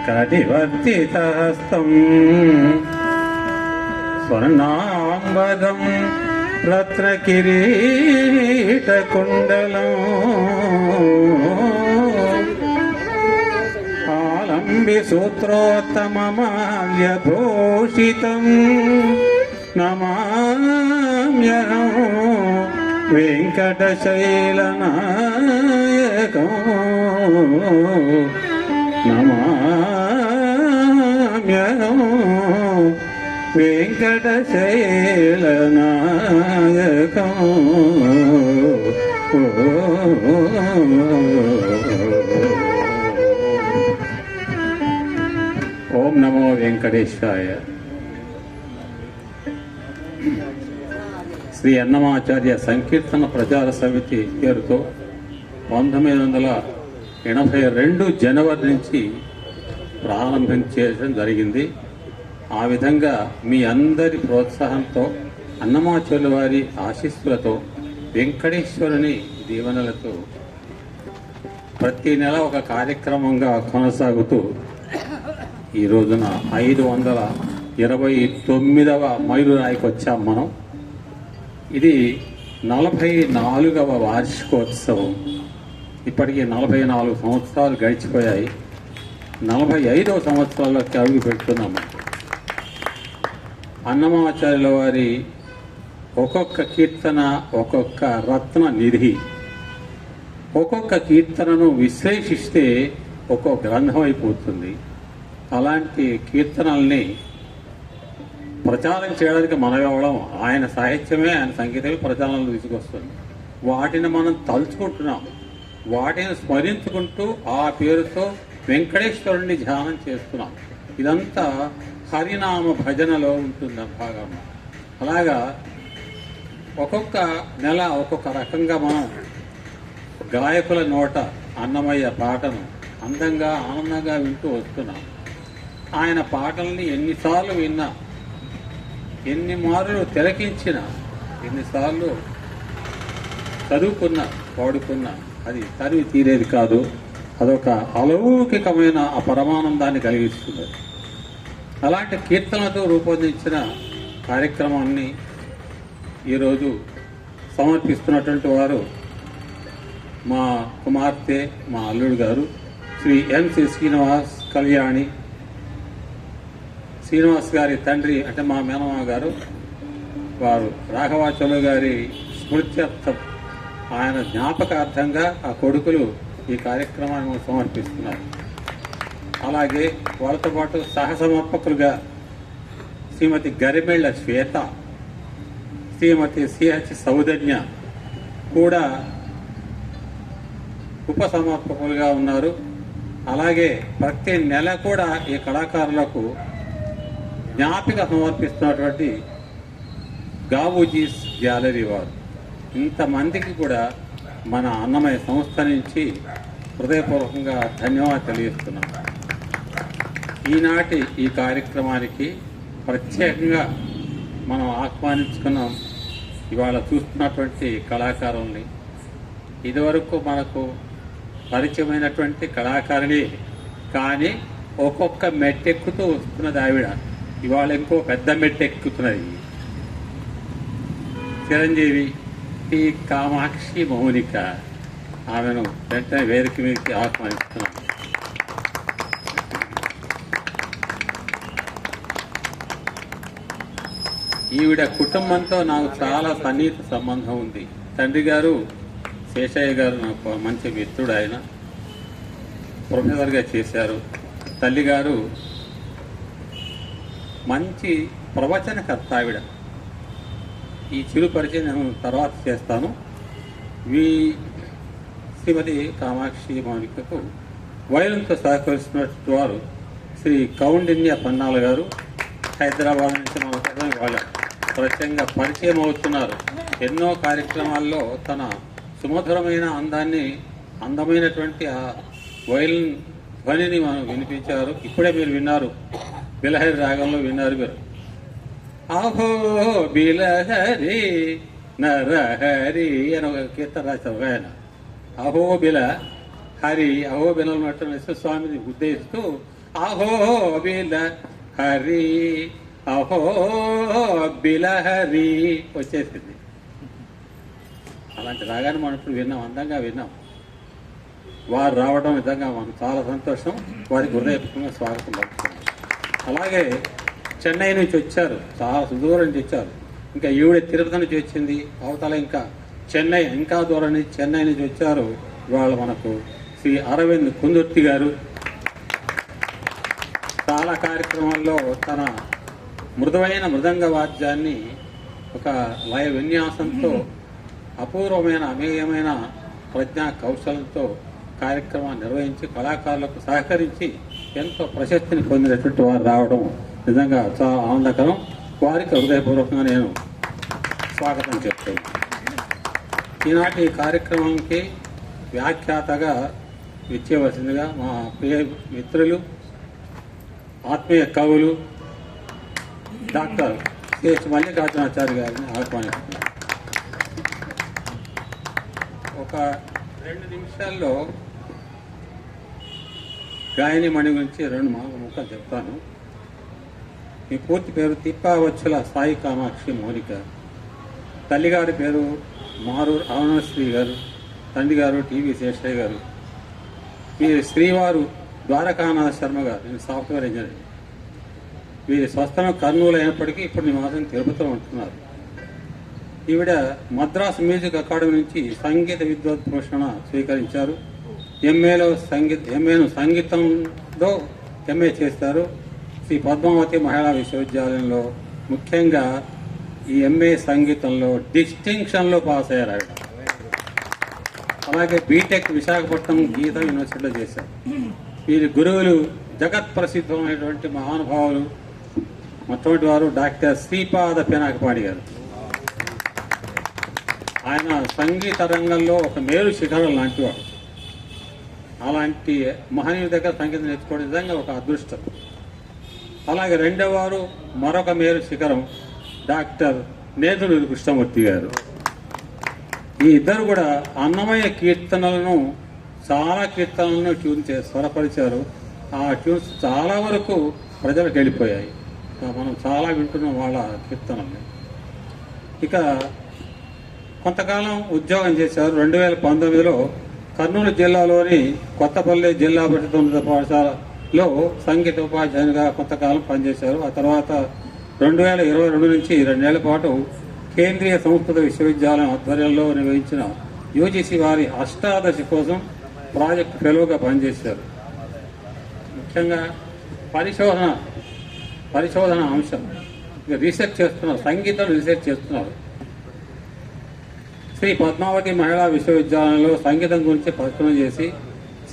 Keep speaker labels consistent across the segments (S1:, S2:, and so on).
S1: కటివర్తితహస్తం స్వర్ణాంబరం రత్నకిరీటకుండలం ఆలంబి సూత్రోత్తమమాల్యభూషితం నమామ్యహం వెంకటశైలనాయకం నమామ్యహం వెంకటశైలనాయకం. ఓం నమో వెంకటేశాయ. శ్రీ అన్నమాచార్య సంకీర్తన ప్రచార సమితి పేరుతో 1982 జనవరి నుంచి ప్రారంభించడం జరిగింది. ఆ విధంగా మీ అందరి ప్రోత్సాహంతో, అన్నమాచార్యుల వారి ఆశీస్సులతో, వెంకటేశ్వరుని దీవెనలతో ప్రతి నెల ఒక కార్యక్రమంగా కొనసాగుతూ ఈ రోజున 529వ మైలురాయికి వచ్చాం మనం. ఇది 44వ వార్షికోత్సవం. ఇప్పటికీ 44 సంవత్సరాలు గడిచిపోయాయి. 45వ సంవత్సరాల్లోకి అడుగు పెడుతున్నాము. అన్నమాచార్యుల వారి ఒక్కొక్క కీర్తన ఒక్కొక్క రత్న నిధి. ఒక్కొక్క కీర్తనను విశ్లేషిస్తే ఒక్కొక్క గ్రంథం అయిపోతుంది. అలాంటి కీర్తనల్ని ప్రచారం చేయడానికి మనం ఇవ్వడం, ఆయన సాహిత్యమే, ఆయన సంగీతమే ప్రచారంలో తీసుకొస్తుంది. వాటిని మనం తలుచుకుంటున్నాం, వాటిని స్మరించుకుంటూ ఆ పేరుతో వెంకటేశ్వరుణ్ణి ధ్యానం చేస్తున్నాం. ఇదంతా హరినామ భజనలో ఉంటుంది భాగం. అలాగా ఒక్కొక్క నెల ఒక్కొక్క రకంగా మనం గాయకుల నోట అన్నమయ్య పాటను అందంగా ఆనందంగా వింటూ వస్తున్నాం. ఆయన పాటల్ని ఎన్నిసార్లు విన్నా, ఎన్ని మార్లు తిలకించిన, ఎన్నిసార్లు చదువుకున్నా, పాడుకున్నా అది తరివి తీరేది కాదు. అదొక అలౌకికమైన ఆ పరమానందాన్ని కలిగిస్తుంది. అలాంటి కీర్తనలతో రూపొందించిన కార్యక్రమాన్ని ఈరోజు సమర్పిస్తున్నటువంటి వారు మా కుమార్తె, మా అల్లుడు గారు శ్రీ ఎన్సి శ్రీనివాస్ కళ్యాణి. శ్రీనివాస్ గారి తండ్రి అంటే మా మేనమామ గారు, వారు రాఘవాచార్యులు గారి స్మృత్యర్థం, ఆయన జ్ఞాపకార్థంగా ఆ కొడుకులు ఈ కార్యక్రమాన్ని సమర్పిస్తున్నారు. అలాగే వాళ్ళతో పాటు సహసమర్పకులుగా శ్రీమతి గరిమెళ్ల శ్వేత, శ్రీమతి సిహెచ్ సౌజన్య కూడా ఉపసమర్పకులుగా ఉన్నారు. అలాగే ప్రతి నెల కూడా ఈ కళాకారులకు జ్ఞాపిక సమర్పిస్తున్నటువంటి గావూజీస్ గ్యాలరీ వారు. ఇంతమందికి కూడా మన అన్నమయ్య సంస్థ నుంచి హృదయపూర్వకంగా ధన్యవాదాలు తెలియజేస్తున్నాం. ఈనాటి ఈ కార్యక్రమానికి ప్రత్యేకంగా మనం ఆహ్వానించుకున్నాం ఇవాళ చూస్తున్నటువంటి కళాకారుల్ని. ఇదివరకు మనకు పరిచయమైనటువంటి కళాకారులే, కానీ ఒక్కొక్క మెట్టెక్కుతూ వస్తున్నది ఆవిడ. ఇవాళ ఇంకో పెద్ద మెట్టెక్కుతున్నది. చిరంజీవి టి కామాక్షి మౌనిక. ఆమెను వెంటనే వేదిక మీదకి ఆహ్వానిస్తున్నాం. ఈవిడ కుటుంబంతో నాకు చాలా సన్నిహిత సంబంధం ఉంది. తండ్రి గారు శేషయ్య గారు నాకు మంచి మిత్రుడు. ఆయన ప్రొఫెసర్గా చేశారు. తల్లిగారు మంచి ప్రవచనకర్త ఆవిడ. ఈ చిరు పరిచయం నేను తర్వాత చేస్తాను. శ్రీమతి కామాక్షి మౌనికకు వైరంతో సహకరిస్తున్నటువంటి వారు శ్రీ కౌండిన్య పన్నాల గారు. హైదరాబాద్ నుంచి మన వాళ్ళ ప్రత్యేకంగా పరిచయం అవుతున్నారు. ఎన్నో కార్యక్రమాల్లో తన సుమధురమైన అందమైనటువంటి ఆ వైలిన్ ధ్వనిని మనం వినిపించారు. ఇప్పుడే మీరు విన్నారు, బిలహరి రాగంలో విన్నారు మీరు. అహో బిలహరి నరహరి అని ఒక కీర్తన రాశారు ఆయన. అహో బిల హరి అహో బిల నరసింహ స్వామిని ఉద్దేశిస్తూ అహో బిల హరి అహో బిల హరి వచ్చేసింది. అలాంటి రాగాన్ని మనం ఇప్పుడు విన్నాం, అందంగా విన్నాం. వారు రావడం నిజంగా మనకు చాలా సంతోషం. వారికి హృదయపూర్వకంగా స్వాగతం పలుకుతున్నాం. అలాగే చెన్నై నుంచి వచ్చారు, చాలా దూరం నుంచి వచ్చారు. ఇంకా ఈవిడ తిరుపతి నుంచి వచ్చింది, అవతల ఇంకా చెన్నై, ఇంకా దూరం నుంచి చెన్నై నుంచి వచ్చారు. ఇవాళ మనకు శ్రీ అరవింద్ కుందుర్తి గారు చాలా కార్యక్రమాల్లో తన మృదువైన మృదంగ వాద్యాన్ని ఒక లయ విన్యాసంతో అపూర్వమైన అమేయమైన ప్రజ్ఞా కౌశలంతో కార్యక్రమాన్ని నిర్వహించి కళాకారులకు సహకరించి ఎంతో ప్రశస్తిని పొందినటువంటి వారు రావడం నిజంగా చాలా ఆనందకరం. వారికి హృదయపూర్వకంగా నేను స్వాగతం చెప్తున్నాను. ఈనాటి కార్యక్రమానికి వ్యాఖ్యాతగా ఇచ్చేవలసిందిగా మా ప్రియ మిత్రులు, ఆత్మీయ కవులు డాక్టర్ సిహెచ్ మల్లికార్జునాచార్య గారిని ఆహ్వానిస్తున్నారు. ఒక 2 నిమిషాల్లో గాయనిమణి గురించి 2 ముక్కలు చెప్తాను. మీ పూర్తి పేరు తిప్పావచ్చుల సాయి కామాక్షి మౌనిక. తల్లిగారి పేరు మారూరు అరుణశ్రీ గారు, తండ్రి గారు టీవీ శేషయ్య గారు. వీరి శ్రీవారు ద్వారకానాథ శర్మ గారు, నేను సాఫ్ట్వేర్ ఇంజనీర్. వీరి స్వస్థలం కర్నూలు అయినప్పటికీ ఇప్పుడు నివాసం తిరుపతిలో ఉంటున్నారు. ఈవిడ మద్రాస్ మ్యూజిక్ అకాడమీ నుంచి సంగీత విద్వద్భూషణ స్వీకరించారు. ఎంఏను సంగీతంలో ఎంఏ చేస్తారు. శ్రీ పద్మావతి మహిళా విశ్వవిద్యాలయంలో ముఖ్యంగా ఈ ఎంఏ సంగీతంలో డిస్టింక్షన్లో పాస్ అయ్యారు. అలాగే బీటెక్ విశాఖపట్నం గీత యూనివర్సిటీలో చేశారు. వీరి గురువులు జగత్ ప్రసిద్ధమైనటువంటి మహానుభావులు మొట్టమొదటి వారు డాక్టర్ శ్రీపాద పినాకపాణి గారు. ఆయన సంగీత రంగంలో ఒక మేరు శిఖరం లాంటివాడు. అలాంటి మహనీయుల దగ్గర సంగీతం నేర్చుకోవడం నిజంగా ఒక అదృష్టం. అలాగే రెండవ వారు మరొక మేరు శిఖరం డాక్టర్ నేదునూరి కృష్ణమూర్తి గారు. ఈ ఇద్దరు కూడా అన్నమయ్య కీర్తనలను చాలా కీర్తనలను స్వరపరిచారు. ఆ ట్యూన్స్ చాలా వరకు ప్రజలకు వెళ్ళిపోయాయి. మనం చాలా వింటున్నాం వాళ్ళ కీర్తనల్ని. ఇక కొంతకాలం ఉద్యోగం చేశారు. 2019లో కర్నూలు జిల్లాలోని కొత్తపల్లి జిల్లా పరిషత్ ఉన్నత పాఠశాలలో సంగీత ఉపాధ్యాయునిగా కొంతకాలం పనిచేశారు. ఆ తర్వాత 2022 నుంచి 2 ఏళ్ల పాటు కేంద్రీయ సంస్కృత విశ్వవిద్యాలయం ఆధ్వర్యంలో నిర్వహించిన యూజీసీ వారి అష్టాదశి కోసం ప్రాజెక్ట్ ఫెలోగా పనిచేశారు. ముఖ్యంగా పరిశోధన అంశం రీసెర్చ్ చేస్తున్నారు, సంగీతం రీసెర్చ్ చేస్తున్నారు. శ్రీ పద్మావతి మహిళా విశ్వవిద్యాలయంలో సంగీతం గురించి పరిశోధన చేసి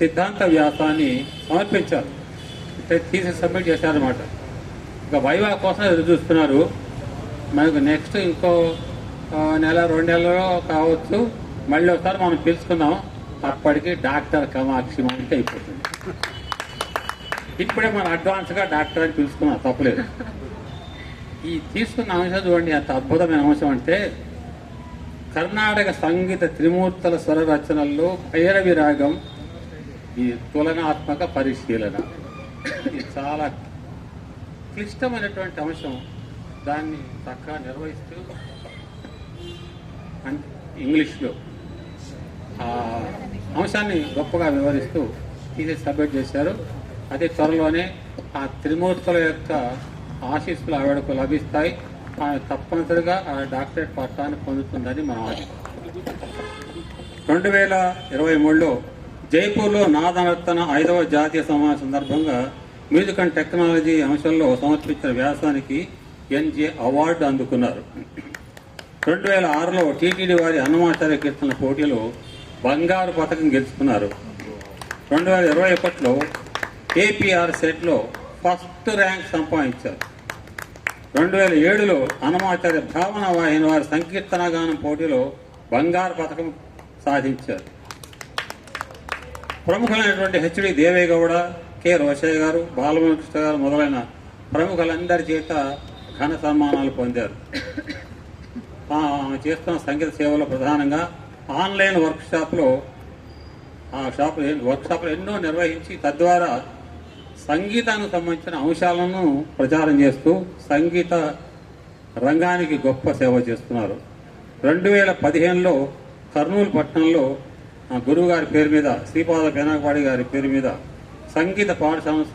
S1: సిద్ధాంత వ్యాసాన్ని సమర్పించారు. అంటే తీసి సబ్మిట్ చేశారన్నమాట. ఇక వైవా కోసం ఎదురు చూస్తున్నారు. మనకు నెక్స్ట్ ఇంకో 1-2 నెలలో కావచ్చు, మళ్ళీ ఒకసారి మనం పిలుచుకుందాం. అప్పటికి డాక్టర్ కామాక్షి మౌనిక అయిపోతుంది. ఇప్పుడే మనం అడ్వాన్స్గా డాక్టర్ అని పిలుచుకున్నాం, తప్పలేదు. ఈ తీసుకున్న అంశం చూడండి, ఎంత అద్భుతమైన అంశం అంటే కర్ణాటక సంగీత త్రిమూర్తుల స్వర రచనల్లో భైరవి రాగం ఈ తులనాత్మక పరిశీలన. ఇది చాలా క్లిష్టమైనటువంటి అంశం. దాన్ని చక్కగా నిర్వహిస్తూ ఇంగ్లీష్లో ఆ అంశాన్ని గొప్పగా వివరిస్తూ తీసేసి సబ్మిట్ చేశారు. అదే త్వరలోనే ఆ త్రిమూర్తుల యొక్క ఆశీస్సులు ఆవిడకు లభిస్తాయి. ఆమె తప్పనిసరిగా ఆ డాక్టరేట్ పట్టాన్ని పొందుతుందని మనం ఆశిస్తాం. 2023లో జైపూర్లో నాదనర్తన 5వ జాతీయ సమావేశం సందర్భంగా మ్యూజిక్ అండ్ టెక్నాలజీ అంశంలో సమర్పించిన వ్యాసానికి ఎన్జే అవార్డు అందుకున్నారు. 2006లో టీటీడీ వారి అన్నమాచార్య కీర్తనల పోటీలో బంగారు పథకం గెలుచుకున్నారు. 2021లో ఏపీఆర్ సెట్లో ఫస్ట్ ర్యాంక్ సంపాదించారు. 2007లో అన్నమాచార్య భావన వాహిని వారి సంకీర్తన గానం పోటీలో బంగారు పథకం సాధించారు. ప్రముఖులైనటువంటి హెచ్డి దేవేగౌడ, కె రోషయ్య గారు, బాలమురళీకృష్ణ గారు మొదలైన ప్రముఖులందరి చేత ఘన సన్మానాలు పొందారు. ఆమె చేస్తున్న సంగీత సేవలో ప్రధానంగా ఆన్లైన్ వర్క్షాప్లో ఆ వర్క్షాపులు ఎన్నో నిర్వహించి తద్వారా సంగీతానికి సంబంధించిన అంశాలను ప్రచారం చేస్తూ సంగీత రంగానికి గొప్ప సేవ చేస్తున్నారు. 2015లో కర్నూలు పట్టణంలో గురువు గారి పేరు మీద, శ్రీపాద పెనకపాడి గారి పేరు మీద సంగీత పాఠశాలను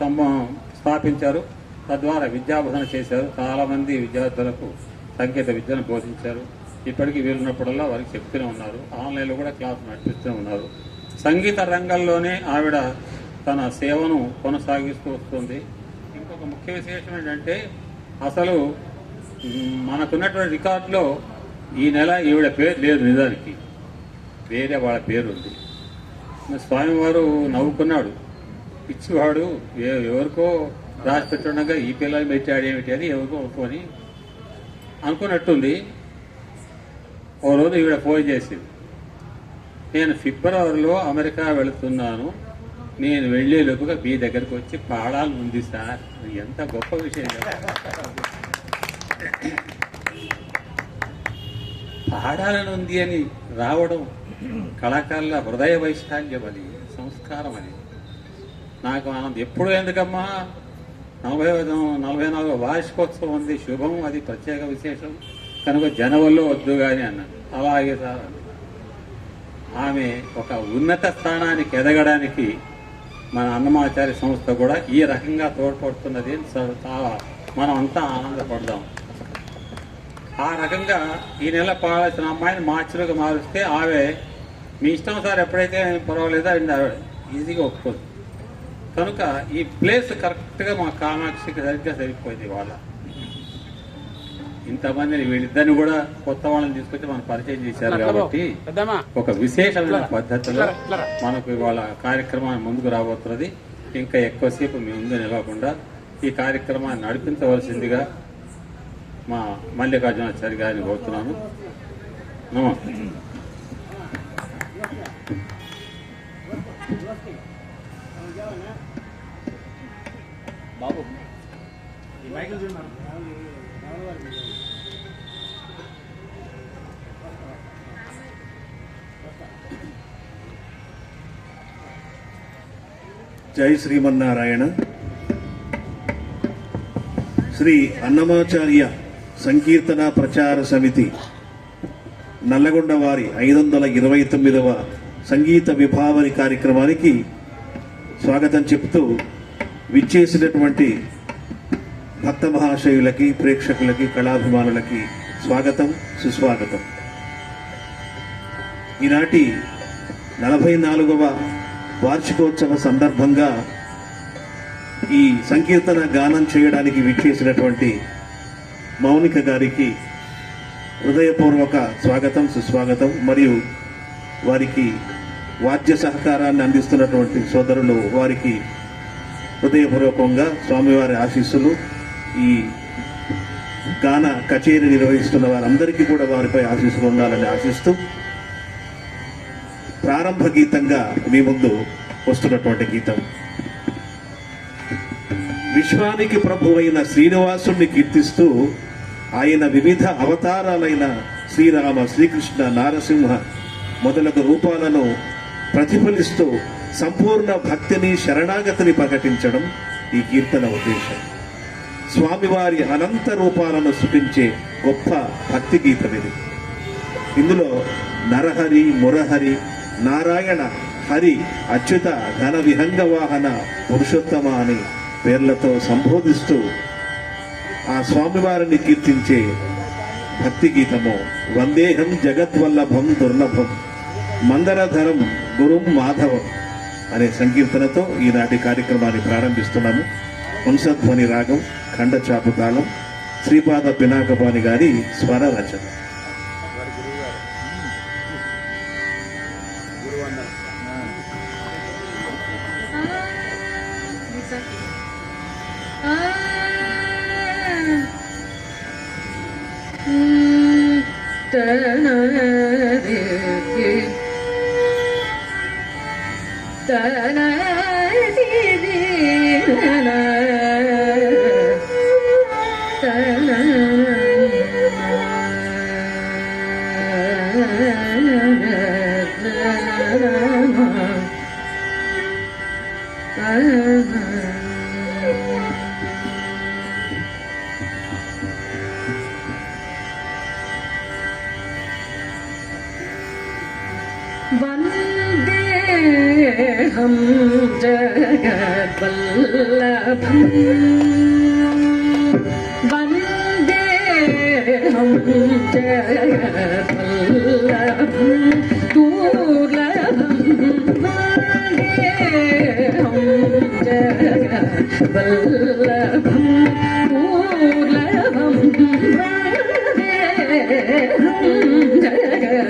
S1: స్థాపించారు. తద్వారా విద్యాబోధన చేశారు. చాలామంది విద్యార్థులకు సంగీత విద్యను బోధించారు. ఇప్పటికీ వీలున్నప్పుడల్లా వారికి చెప్తూనే ఉన్నారు. ఆన్లైన్లో కూడా క్లాస్ నడిపిస్తూనే ఉన్నారు. సంగీత రంగంలోనే ఆవిడ తన సేవను కొనసాగిస్తూ వస్తుంది. ఇంకొక ముఖ్య విశేషం ఏంటంటే, అసలు మనకున్నటువంటి రికార్డులో ఈ నెల ఈవిడ పేరు లేదు, నిజానికి వేరే వాళ్ళ పేరు ఉంది. స్వామివారు నవ్వుకున్నాడు. ఇచ్చివాడు ఎవరికో రాసి పెట్టుండగా ఈ పిల్లలు పెట్టాడు ఏమిటి అని ఎవరికో ఒప్పుకొని అనుకున్నట్టుంది. ఓ రోజు ఈవిడ ఫోన్ చేసింది, నేను ఫిబ్రవరిలో అమెరికా వెళుతున్నాను, నేను వెళ్ళేలోపుగా మీ దగ్గరకు వచ్చి పాడాలని ఉంది సార్. ఎంత గొప్ప విషయం కదా. పాడాలని ఉంది అని రావడం కళాకారుల హృదయ వైశాల్యం, అది సంస్కారం. అది నాకు ఆనందం. ఎప్పుడు ఎందుకమ్మా 44వ వార్షికోత్సవం ఉంది, శుభం, అది ప్రత్యేక విశేషం కనుక జనవరిలో వద్దు కానీ అన్నాను. అలాగే సార్. ఆమె ఒక ఉన్నత స్థానానికి ఎదగడానికి మన అన్నమాచార్య సంస్థ కూడా ఈ రకంగా తోడ్పడుతున్నది. చాలా మనం అంతా ఆనందపడదాం. ఆ రకంగా ఈ నెల పాడాల్సిన అమ్మాయిని మార్చిలోకి మారుస్తే ఆమె మీ ఇష్టం సార్, ఎప్పుడైతే పర్వాలేదో అండి ఆవిడ ఈజీగా ఒప్పుకోదు. కనుక ఈ ప్లేస్ కరెక్ట్గా మా కామాక్షికి సరిగ్గా సరిపోయింది. వాళ్ళ ఇంతమందిని వీళ్ళిద్దరిని కూడా కొత్త వాళ్ళని తీసుకొచ్చి మనం పరిచయం చేశారు కాబట్టి ఒక విశేషమైన పద్ధతిలో మనకు ఇవాళ కార్యక్రమాన్ని ముందుకు రాబోతున్నది. ఇంకా ఎక్కువసేపు మీ ముందు నిలవకుండా ఈ కార్యక్రమాన్ని నడిపించవలసిందిగా మా మల్లికార్జునాచారి గారిని కోరుతున్నాను. నమస్తే.
S2: బాబు
S3: జై శ్రీమన్నారాయణ. శ్రీ అన్నమాచార్య సంకీర్తన ప్రచార సమితి నల్లగొండ వారి 529వ సంగీత విభావరి కార్యక్రమానికి స్వాగతం చెప్తూ విచ్చేసినటువంటి భక్త మహాశయులకి, ప్రేక్షకులకి, కళాభిమానులకి స్వాగతం, సుస్వాగతం. ఈనాటి 44వ వార్షికోత్సవ సందర్భంగా ఈ సంకీర్తన గానం చేయడానికి విచ్చేసినటువంటి మౌనిక గారికి హృదయపూర్వక స్వాగతం, సుస్వాగతం. మరియు వారికి వాద్య సహకారాన్ని అందిస్తున్నటువంటి సోదరులు వారికి హృదయపూర్వకంగా స్వామివారి ఆశీస్సులు. ఈ గాన కచేరీ నిర్వహిస్తున్న వారందరికీ కూడా వారిపై ఆశీస్సులు ఉండాలని ఆశిస్తూ ప్రారంభ గీతంగా మీ ముందు వస్తున్నటువంటి గీతం విశ్వానికి ప్రభువైన శ్రీనివాసుణ్ణి కీర్తిస్తూ ఆయన వివిధ అవతారాలైన శ్రీరామ, శ్రీకృష్ణ, నారసింహ మొదలగు రూపాలను ప్రతిఫలిస్తూ సంపూర్ణ భక్తిని, శరణాగతిని ప్రకటించడం ఈ కీర్తన ఉద్దేశం. స్వామివారి అనంత రూపాలను సృష్టించే గొప్ప భక్తి గీతం ఇది. ఇందులో నరహరి, మురహరి, నారాయణ, హరి, అచ్యుత, ఘన విహంగ వాహన, పురుషోత్తమ అని పేర్లతో సంబోధిస్తూ ఆ స్వామివారిని కీర్తించే భక్తి గీతము వందేహం జగద్వల్లభం దుర్లభం మందరధరం గురుం మాధవం అనే సంకీర్తనతో ఈనాటి కార్యక్రమాన్ని ప్రారంభిస్తున్నాము. వంశధ్వని రాగం, ఖండచాపు తాళం, శ్రీపాద పినాకపాణి గారి స్వర రచన.
S2: वन्देऽहं जगद्वल्लभम् वन्देऽहं जगद्वल्लभम् दुर्लभं वन्देऽहं जगद्वल्लभम् दुर्लभं वन्देऽहं जगद्वल्लभम्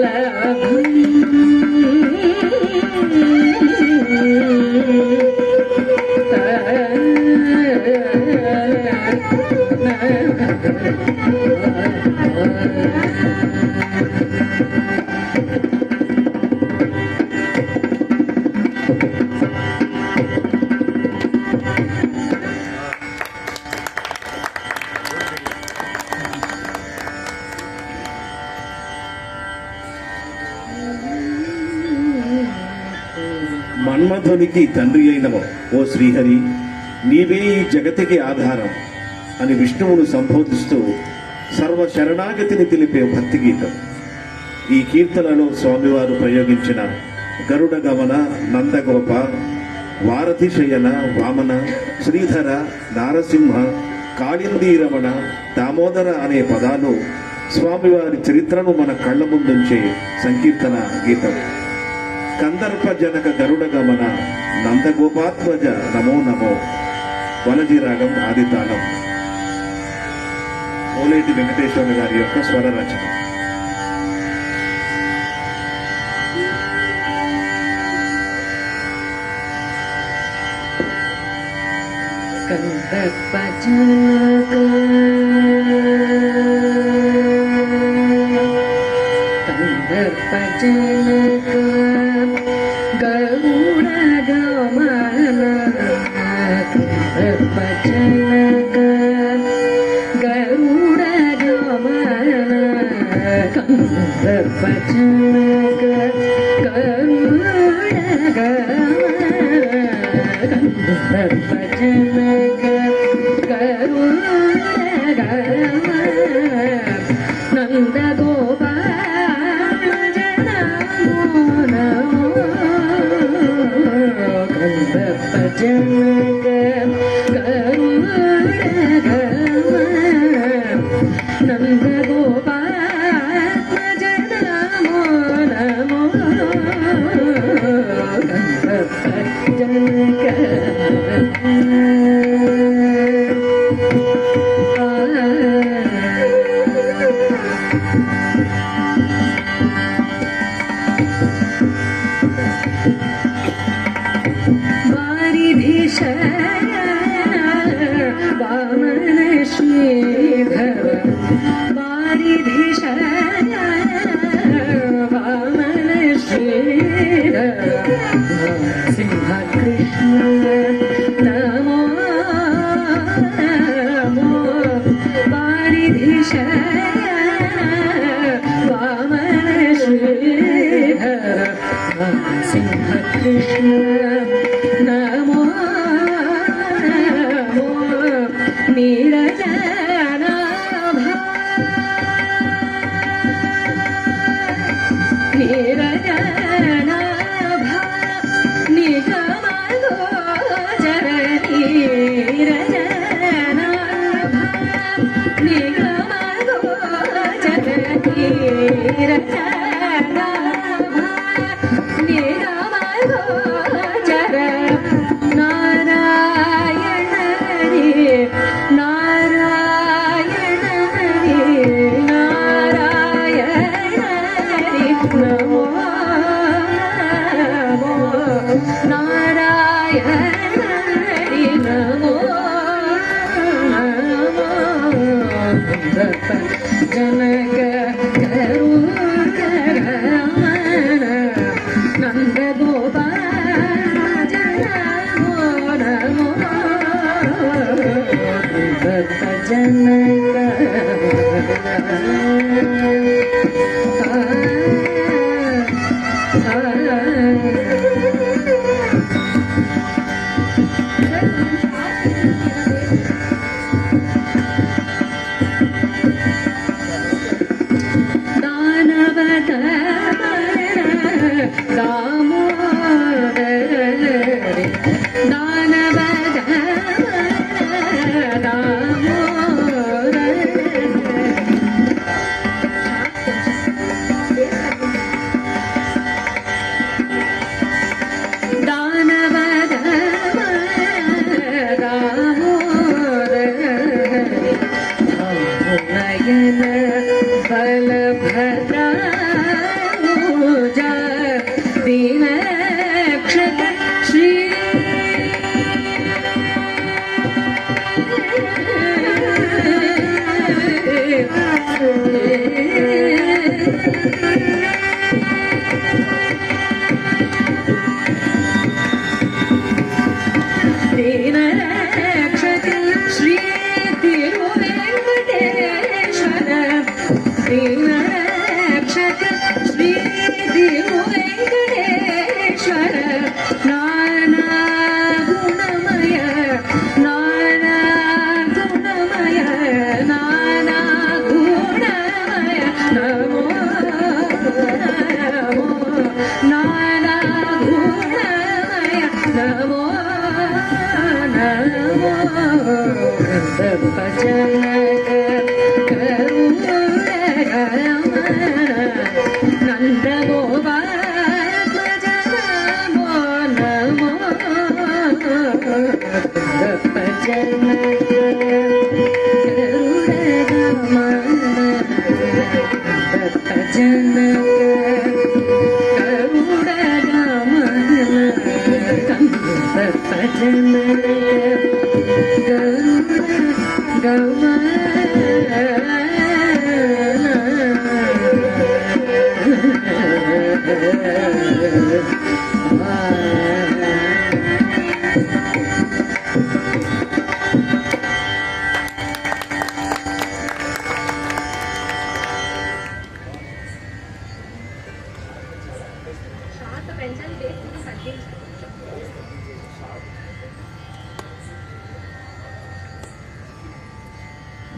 S4: love.
S3: మన్మధునికి తండ్రి అయినవు ఓ శ్రీహరి, నీవే ఈ జగతికి ఆధారం అని విష్ణువును సంబోధిస్తూ సర్వ శరణాగతిని తెలిపే భక్తి గీతం. ఈ కీర్తనలో స్వామివారు ప్రయోగించిన గరుడ గమన, నందగోప, వారధి శయన, వామన, శ్రీధర, నారసింహ, కాళిందీరమణ, దామోదర అనే పదాలు స్వామివారి చరిత్రను మన కళ్ళ ముందుంచే సంకీర్తన గీతం. కందర్ప జనక గరుడ గమన, నందగోపాత్మజ నమో నమో, వలజి రాగం ఆదితాళం. ఓలేటి వెంకటేశ్వర గారి యొక్క స్వర రచన.
S2: కందర్పజనక గరుడ గమన, కందర్పజనక గరుడ గమన, కందర్పజనక గరుడ గమన, కందర్పజనక గరుడ గమన, నందగోపాల నమో నమో, కందర్పజనక గరుడ గమన, నందగోపాల నమో నమో, కందర్పజనక వామన శ్రీధర, వారిధిశ వామన శ్రీధర, సింహ కృష్ణ నమో నమో, వారిధిశ వామన శ్రీధర, సింహ కృష్ణ నమో నమో, నీరజనాభ నీరజనాభ, నిగమగోచర నీరజనాభ, నిగమగోచర నీరజనాభ, నిగమగోచర నారాయణ హరి, నారాయణ హరి, నారాయణ హరి నమో నమో, నారాయణ హరి నమో నమో, జనక గరుడ గమన, నందగోపాల నమో నమో, జనక దానవ దామోదరి, దానవ దామోదరి, దానవ దామోదరి, నయన బలభద్రాజ దీనరక్షక శ్రీ దీనరక్షక శ్రీ తిరువెంకటేశ్వర, దీనరక్షక శ్రీ తిరువెంకటేశ్వర, నా नन्दगोपात्मज नमो नमो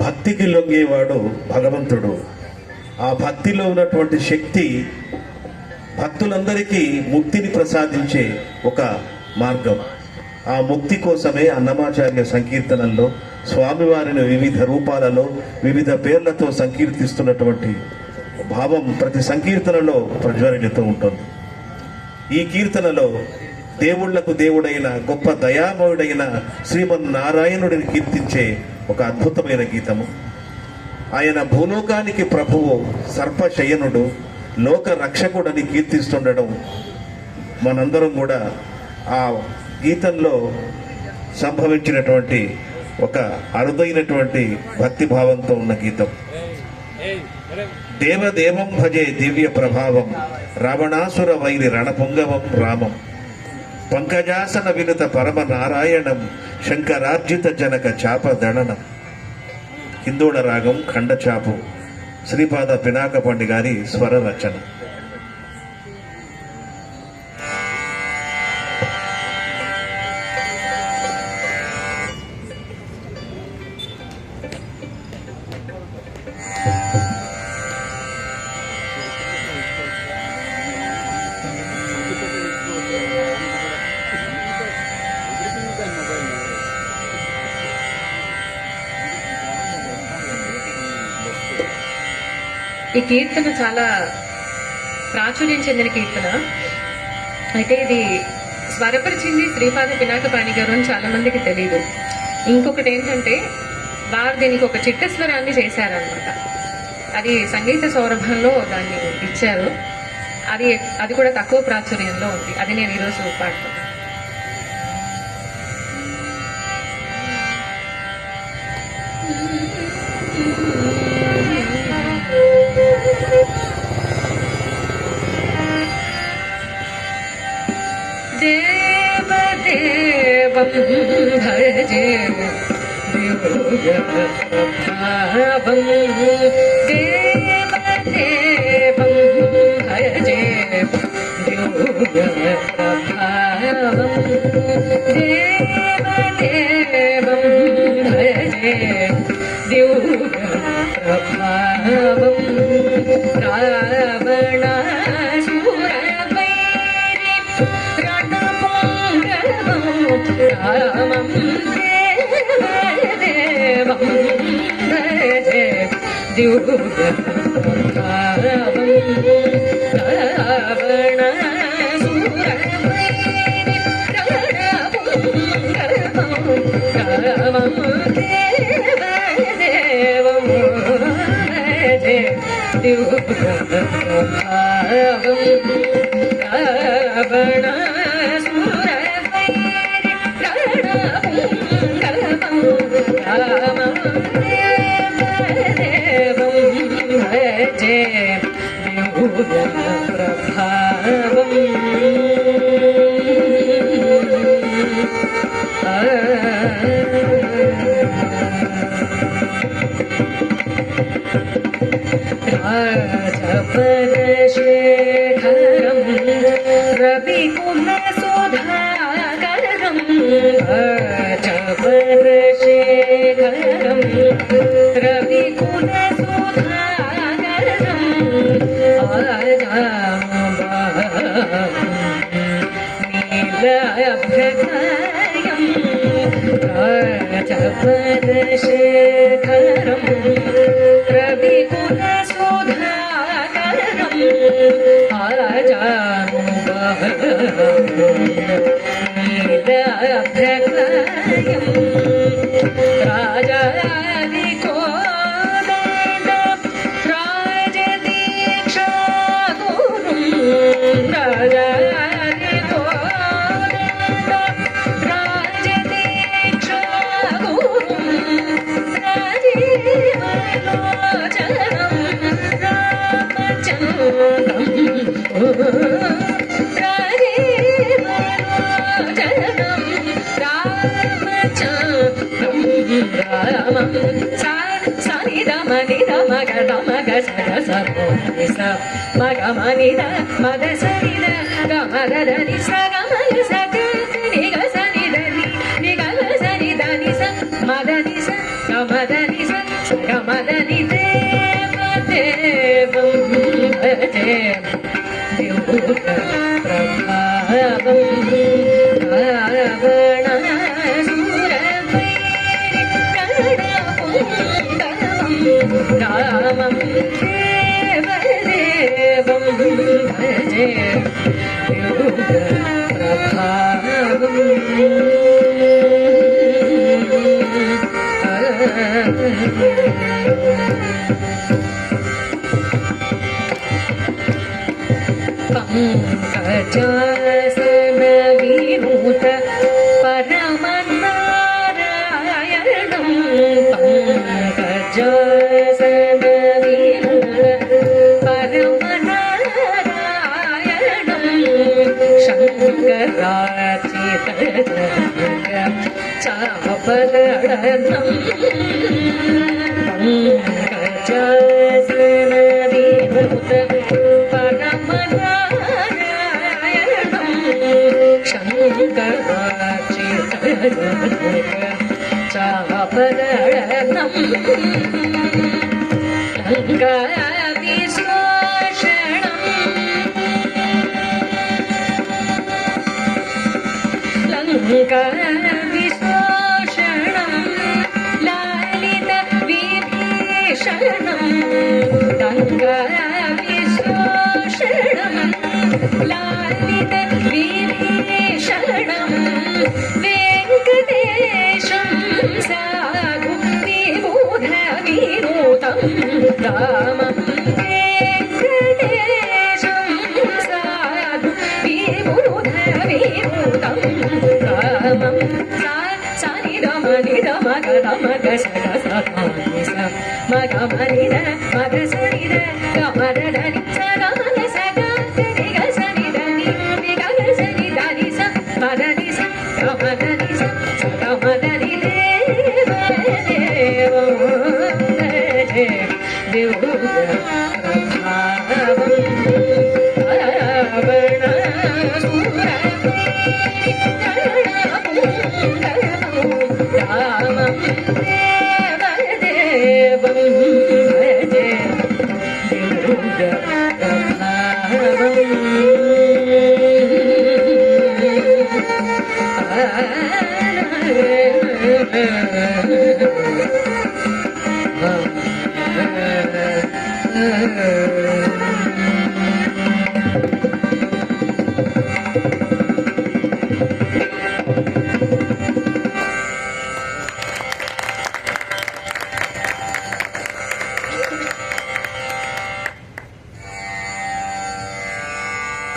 S3: భక్తికి లొంగేవాడు భగవంతుడు. ఆ భక్తిలో ఉన్నటువంటి శక్తి భక్తులందరికీ ముక్తిని ప్రసాదించే ఒక మార్గం. ఆ ముక్తి కోసమే అన్నమాచార్య సంకీర్తనల్లో స్వామివారిని వివిధ రూపాలలో వివిధ పేర్లతో సంకీర్తిస్తున్నటువంటి భావం ప్రతి సంకీర్తనలో ప్రజ్వరిల్లుతూ ఉంటుంది. ఈ కీర్తనలో దేవుళ్లకు దేవుడైన గొప్ప దయామయుడైన శ్రీమన్నారాయణుడిని కీర్తించే ఒక అద్భుతమైన గీతము. ఆయన భూలోకానికి ప్రభువు, సర్పశయనుడు, లోక రక్షకుడని కీర్తిస్తుండడం మనందరం కూడా ఆ గీతంలో సంభవించినటువంటి ఒక అరుదైనటువంటి భక్తి భావంతో ఉన్న గీతం. దేవదేవం భజే దివ్య ప్రభావం, రావణాసుర వైరి రణపుంగవం రామం, పంకజాసన వినుత పరమ నారాయణం, శంకరార్జిత జనక చాప దణనం. హిందోళ రాగం ఖండచాపు, శ్రీపాద పినాకపండి గారి స్వర రచన.
S4: ఈ కీర్తన చాలా ప్రాచుర్యం చెందిన కీర్తన. అయితే ఇది స్వరపరిచింది శ్రీపాద పినాకపాణి గారు అని చాలా మందికి తెలియదు. ఇంకొకటి ఏంటంటే వారు దీనికి ఒక చిట్టస్వరాన్ని చేశారనమాట. అది సంగీత సౌరభంలో దాన్ని ఇచ్చారు. అది కూడా తక్కువ ప్రాచుర్యంలో ఉంది. అది నేను ఈరోజు పాడుతాను. देवदेवं भजे दिव्यप्रभावं, देवदेवं भजे दिव्यप्रभावं, देवदेवं भजे दिव्यप्रभावं, रावणासुरवैरि रणपुङ्गवं रामं देवदेवं भजे दिव्यप्रभावं, रावणासुरवैरि रणपुङ्गवं रामं देवदेवं भजे दिव्यप्रभावं, रावणासुरवैरि रणपुङ्गवं रामं देवदेवं भजे दिव्यप्रभावं. राजपदशेखरं रविकुलसुधाकरं, राजपदशेखरं रविकुलसुधाकरं, नीलाभ्यगयं, राजपदशेखरं रविकुलसुधाकरं,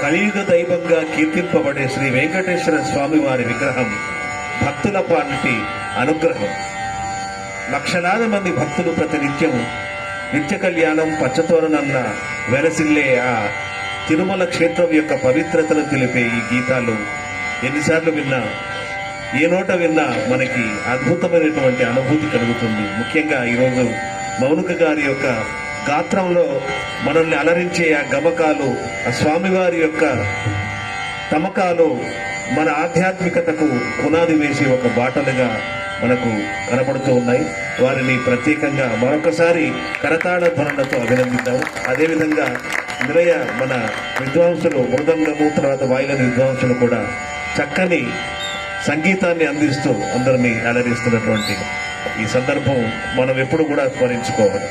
S3: కలియుగ దైవంగా కీర్తింపబడే శ్రీ వెంకటేశ్వర స్వామి వారి విగ్రహం భక్తుల పాలిటి అనుగ్రహం. లక్షలాది మంది భక్తులు ప్రతినిత్యం నిత్య కళ్యాణం పచ్చతోరణన్న వెలసిల్లే ఆ తిరుమల క్షేత్రం యొక్క పవిత్రతను తెలిపే ఈ గీతాలు ఎన్నిసార్లు విన్నా, ఏ నోట విన్నా మనకి అద్భుతమైనటువంటి అనుభూతి కలుగుతుంది. ముఖ్యంగా ఈరోజు మౌనిక గారి యొక్క గాత్రంలో మనల్ని అలరించే ఆ గమకాలు, ఆ స్వామివారి యొక్క తమకాలు మన ఆధ్యాత్మికతకు పునాది వేసి ఒక బాటలుగా మనకు కనపడుతూ ఉన్నాయి. వారిని ప్రత్యేకంగా మరొకసారి కరతాళ ధ్వనులతో అభినందిద్దాం. అదేవిధంగా నిలయ మన విద్వాంసులు, మృదంగము తర్వాత వాయుల విద్వాంసులు కూడా చక్కని సంగీతాన్ని అందిస్తూ అందరినీ అలరిస్తున్నటువంటి ఈ సందర్భం మనం ఎప్పుడు కూడా స్మరించుకోవాలి.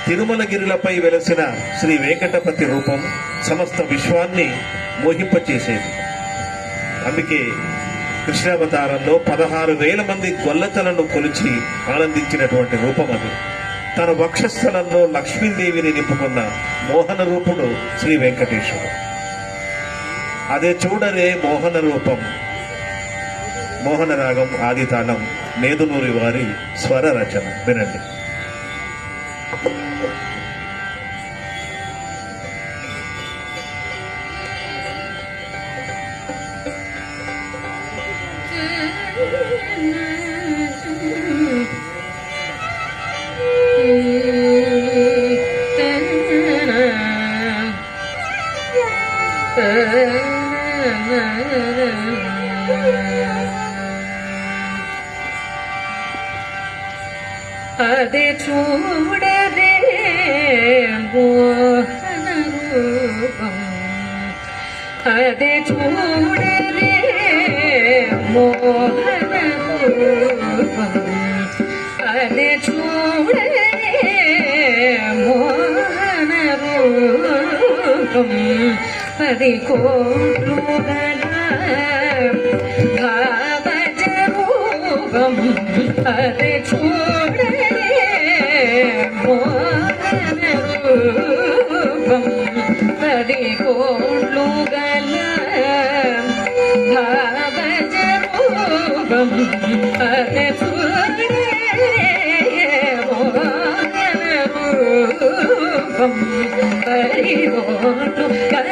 S3: తిరుమలగిరిలపై వెలసిన శ్రీ వెంకటపతి రూపం సమస్త విశ్వాన్ని మోహింపచేసేది. అందుకే కృష్ణావతారంలో 16,000 మంది గొల్లతలను కొలిచి ఆనందించినటువంటి రూపం అది. తన వక్షస్థలంలో లక్ష్మీదేవిని నింపుకున్న మోహన రూపుడు శ్రీ వెంకటేశ్వరుడు. అదే చూడరే మోహన రూపం. మోహన రాగం ఆదితాళం నేదునూరి వారి స్వర రచన వినండి.
S2: అదే చూడరే మోహన రూపం, అదే చూడరే మోహన రూపం, అదే చూడరే మోహన రూపం. 10 కోట్లు గల భావజ రూపం, అదే చూడరే మోహన రూపం. 10 కోట్లు గల భావజ రూపం, అదే చూడరే మోహన రూపం. 10 కోట్లు గల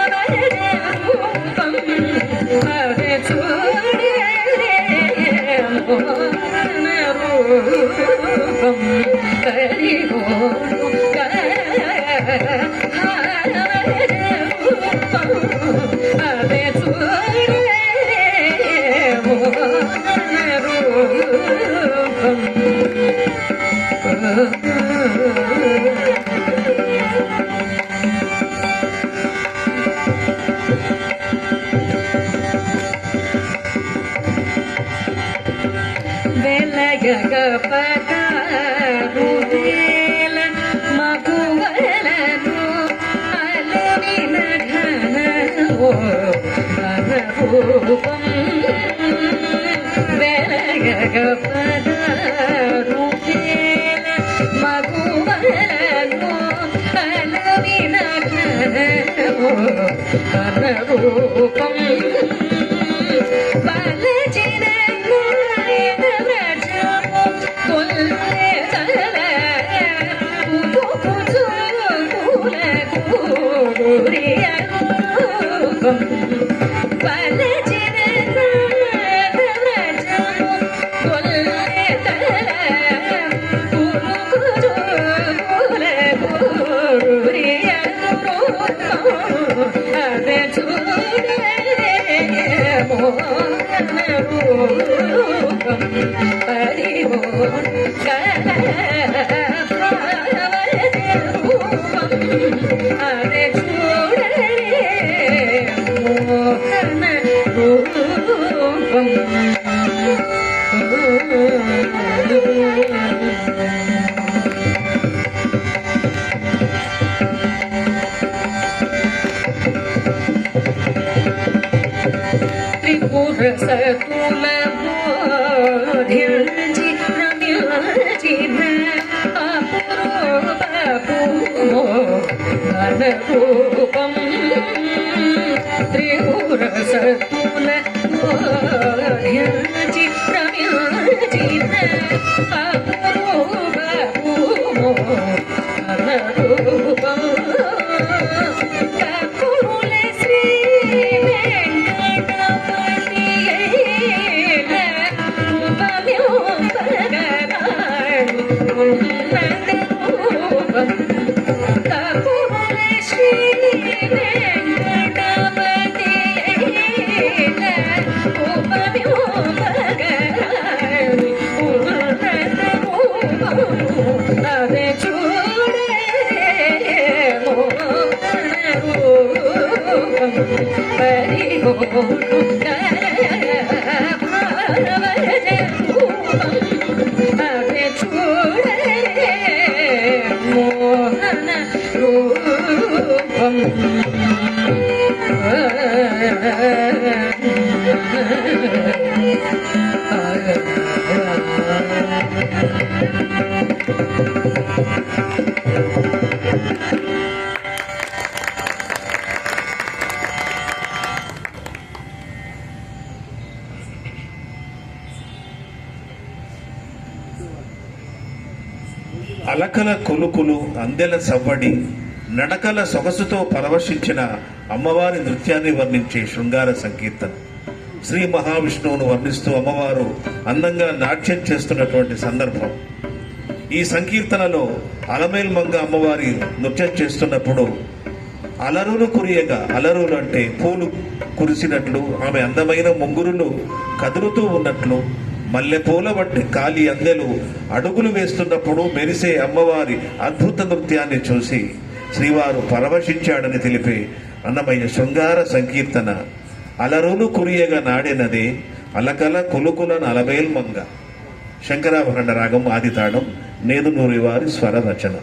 S2: భావజ రూపం, అదే చూడరే మోహన రూపం. 10 కోట్లు గల భావజ రూపం, అదే చూడరే మోహన రూపం. వెలగగ పదారు వేల మగువలను అలవిన ఘనవో అనరూపం. వెలగగ పదారు వేల మగువలను అలవిన ఘనవో అనరూపం. బలచిన అదే చూడరే మోహన రూపం. 10 కోట్లు గల భావజ రూపం, అదే చూడరే మోహన రూపం. త్రిపుర సతుల బోధించి రమ్యించిన అపురూపమోహన రూపం. త్రిపుర సతుల బోధించి రమ్యించిన అపురూపమోహన రూపం. అదే చూడరే మోహన రూపం. 10 కోట్లు గల భావజ రూపం, అదే చూడరే మోహన రూపం.
S3: అలకల కొలుకులు, అందెల సవ్వడి, నడకల సొగసుతో పరవశించిన అమ్మవారి నృత్యాన్ని వర్ణించే శృంగార సంకీర్తన. శ్రీ మహావిష్ణువును వర్ణిస్తూ అమ్మవారు అందంగా నాట్యం చేస్తున్నటువంటి సందర్భం. ఈ సంకీర్తనలో అలమేల్మంగ అమ్మవారి నృత్యం చేస్తున్నప్పుడు అలరులు కురియగా, అలరులు అంటే పూలు కురిసినట్లు, ఆమె అందమైన ముంగురులు కదులుతూ ఉన్నట్లు, మల్లెపూల వంటి కాలి అందెలు అడుగులు వేస్తున్నప్పుడు మెరిసే అమ్మవారి అద్భుత నృత్యాన్ని చూసి శ్రీవారు పరవశించాడని తెలిపే అన్నమయ్య శృంగార సంకీర్తన అలరులు కురియగా నాడినదే అలకల కులుకుల అలమేల్మంగ. శంకరాభరణ రాగం ఆదితాళం, నేదునూరి వారి స్వర రచన.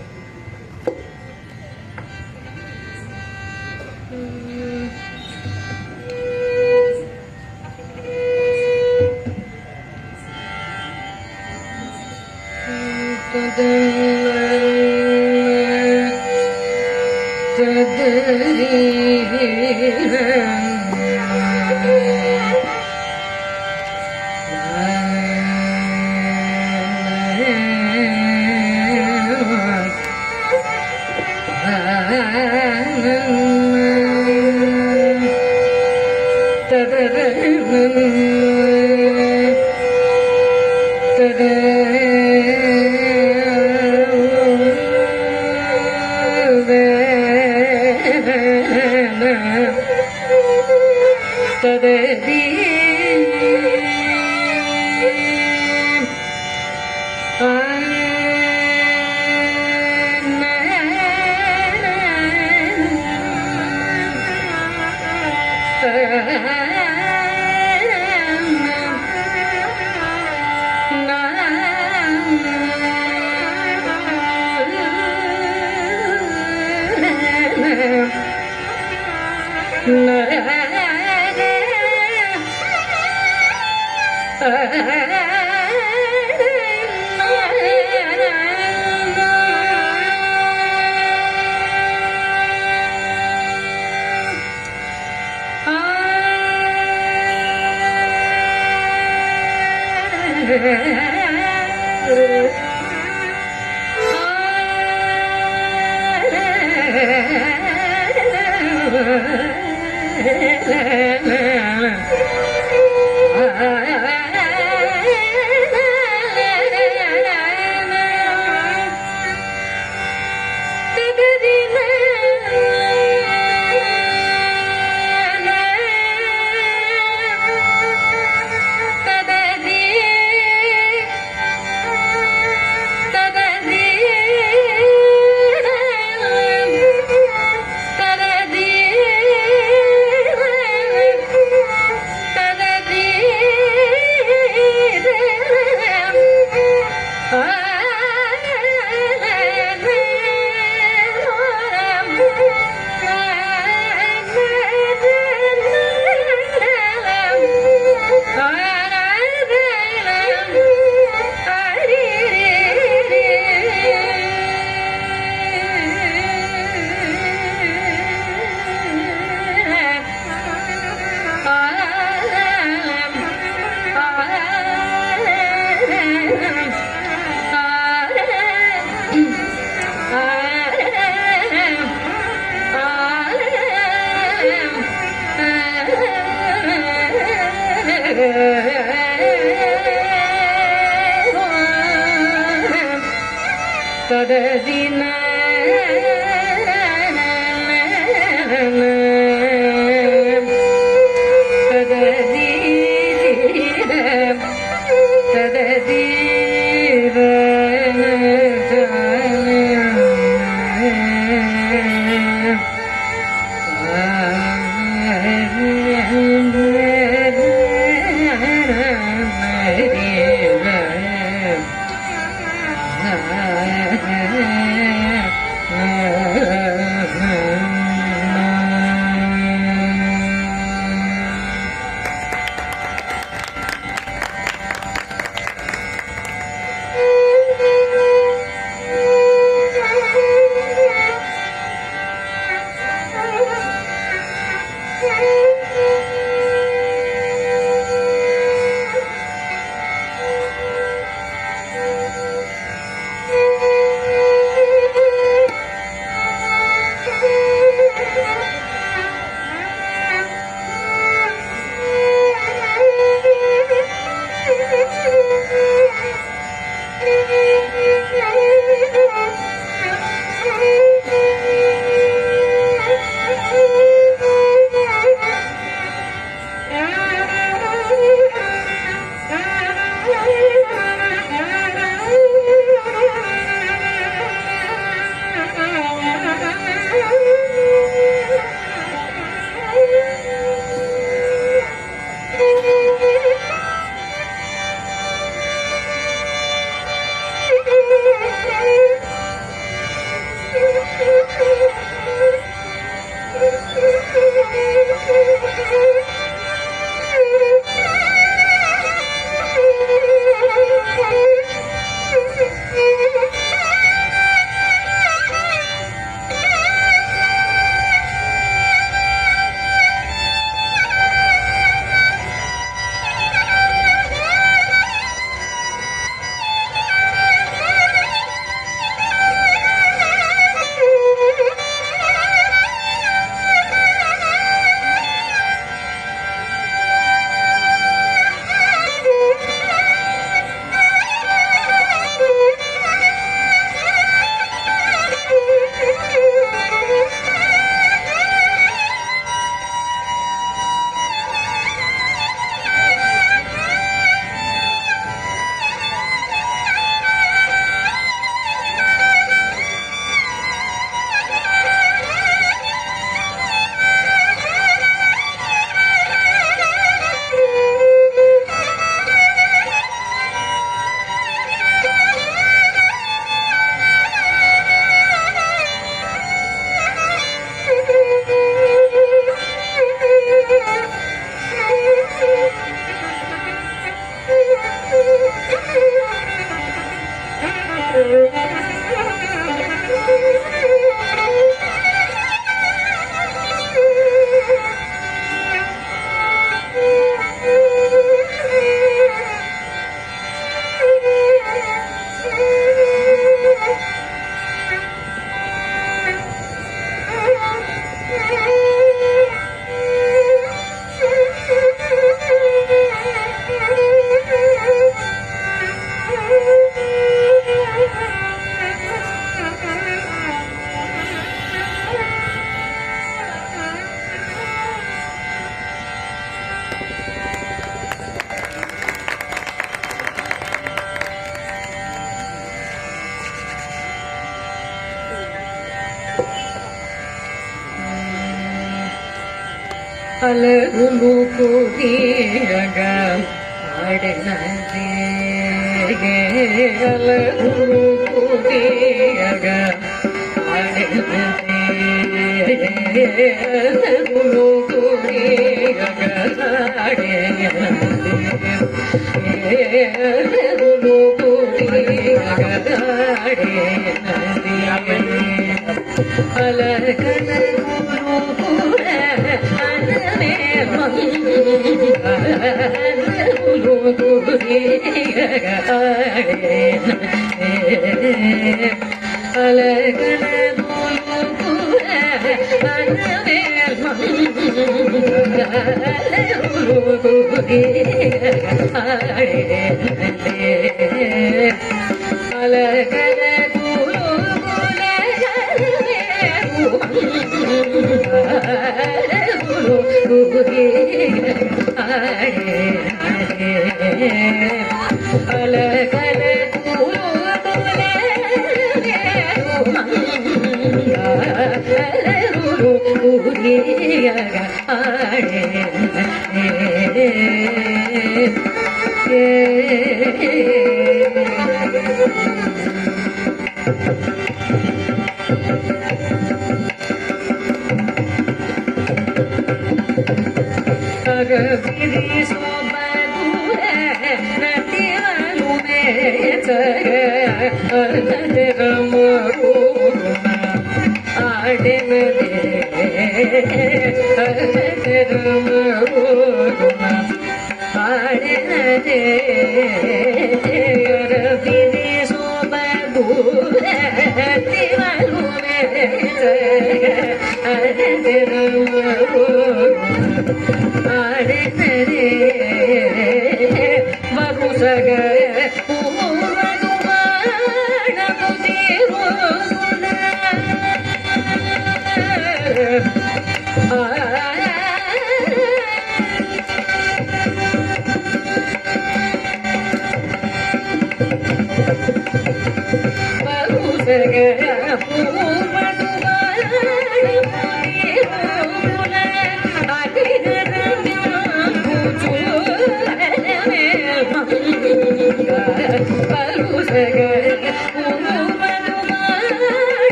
S2: అలరులు కూడియగా ఆడినది అలరులు కూడియగా ఆడినది అలరులు కూడియగా ఆడినది అలరులు కూడియగా ఆడినది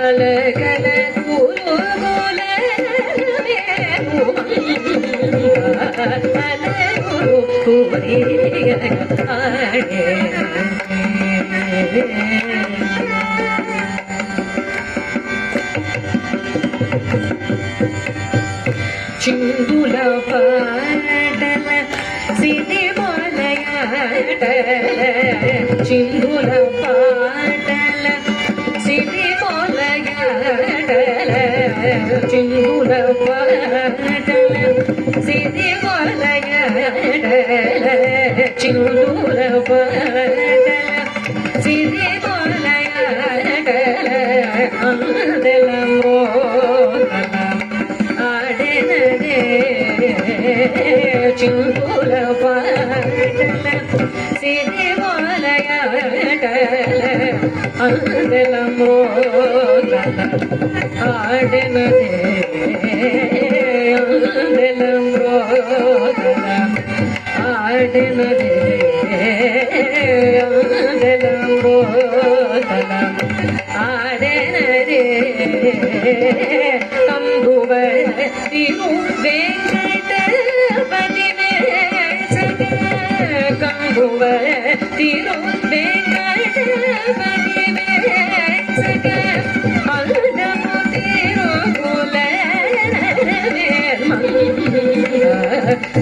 S2: అలకల చిందుల పాటల సిరి మొలయాటల చిందుల పాటల సిరి మొలయాటల చిందుల పాటల సిరి మొలయాటల చిందుల పాటల సిరి మొలయాటల అందల మోదల చిందుల పాటల సిరి మొలయాటల అందల మోదల ఆడినదే అందల మోదల ఆడినదే అందల మోదల ఆడినదే కంబువ తిరు వెంకటపతి కంబువ తిరు వెంకటపతి అల్లము తిరు కుల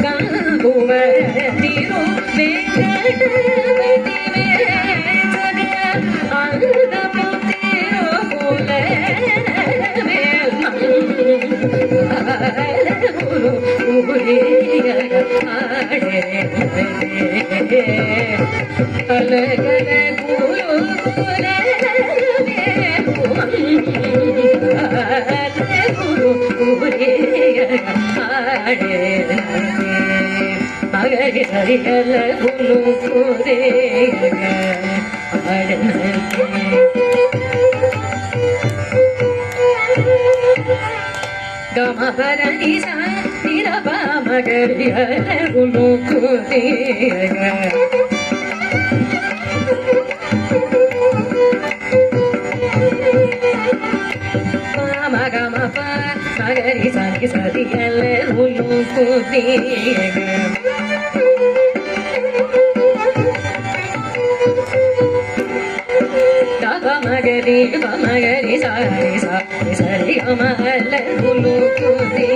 S2: కంబువ తిరు వెంకటపతి అల్లము తిరు కుల అలగల గురు గురు ಸರಿಯಲ್ಲ ಹುಡುಕುದೇ ಆಡನಕ್ಕೆ ಗಮ ಬರನಿ ಸ ನಿರಪ ಮಗರಿಯಲ್ಲ ಹುಡುಕುದೇ ಮಗಮಪ ಮಗರಿ ಸಾಗಿ ಸರಿಯಲ್ಲ ಹುಡುಕುದೇ ಮಗರಿ ಮಗರಿ ಸಾರಿ ಸಾರಿ ಸರಿ ಗಮಲ್ಲ ಹುಡುಕುದೇ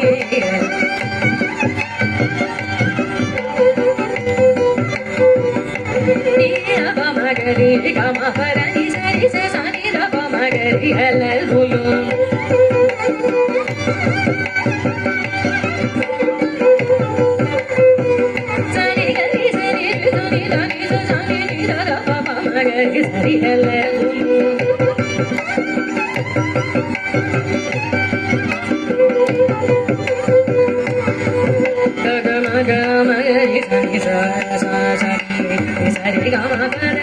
S2: ನೀರವ ಮಗರಿ ಗಮ ಪರನಿ ಸರಿ ಸನಿ ರವ ಮಗರಿ ಅಲ್ಲ ಹುಲು ಸರಿ ಗರಿ ಸರಿ ಸನಿ ಧನಿ ಸನಿ ನೀರ ರವ ಮಗರಿ ಸರಿ ಅಲ್ಲ ಹುಲು ಗಮ ಮಗರಿ ಸನಿ ಸರಿ ಸರಿ ಗಮ ಪರ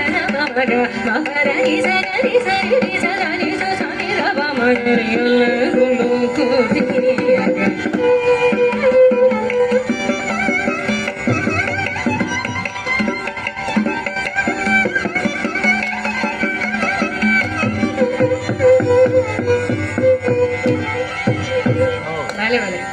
S2: ಮಗ ಮಗರಿ ಸರಿ ಸರಿ ಸರಿ ಸನಿ ರವ ಮಗರಿ ಅಲ್ಲ ಹುಡುಕುದೇ vale vale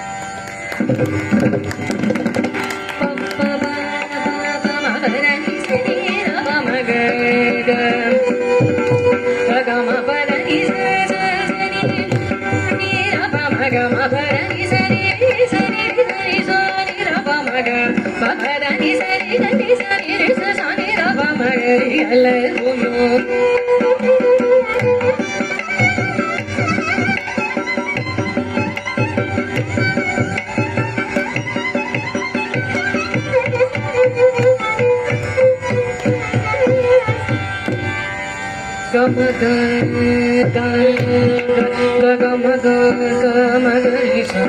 S2: gam ga ga ga gam ga ga ma ga ri sa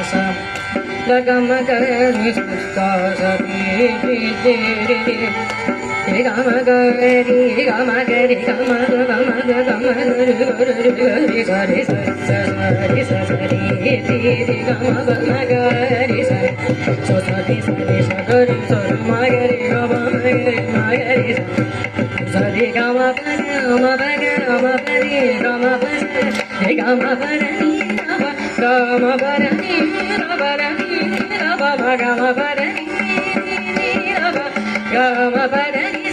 S2: sa ga ga ma ga ri sa sa ri ri ri ri ri ga ma ga ri ga ma ga ri ga ma ga ri sa ri sa sa ri sa sa ri ri ga ma ga ri sa so sa ri sa ga ri sa ma ga ri ga ma ga ri sa Sari gama para ma para ma pari gama para gama para ni gama para ni gama gama para ni gama para ni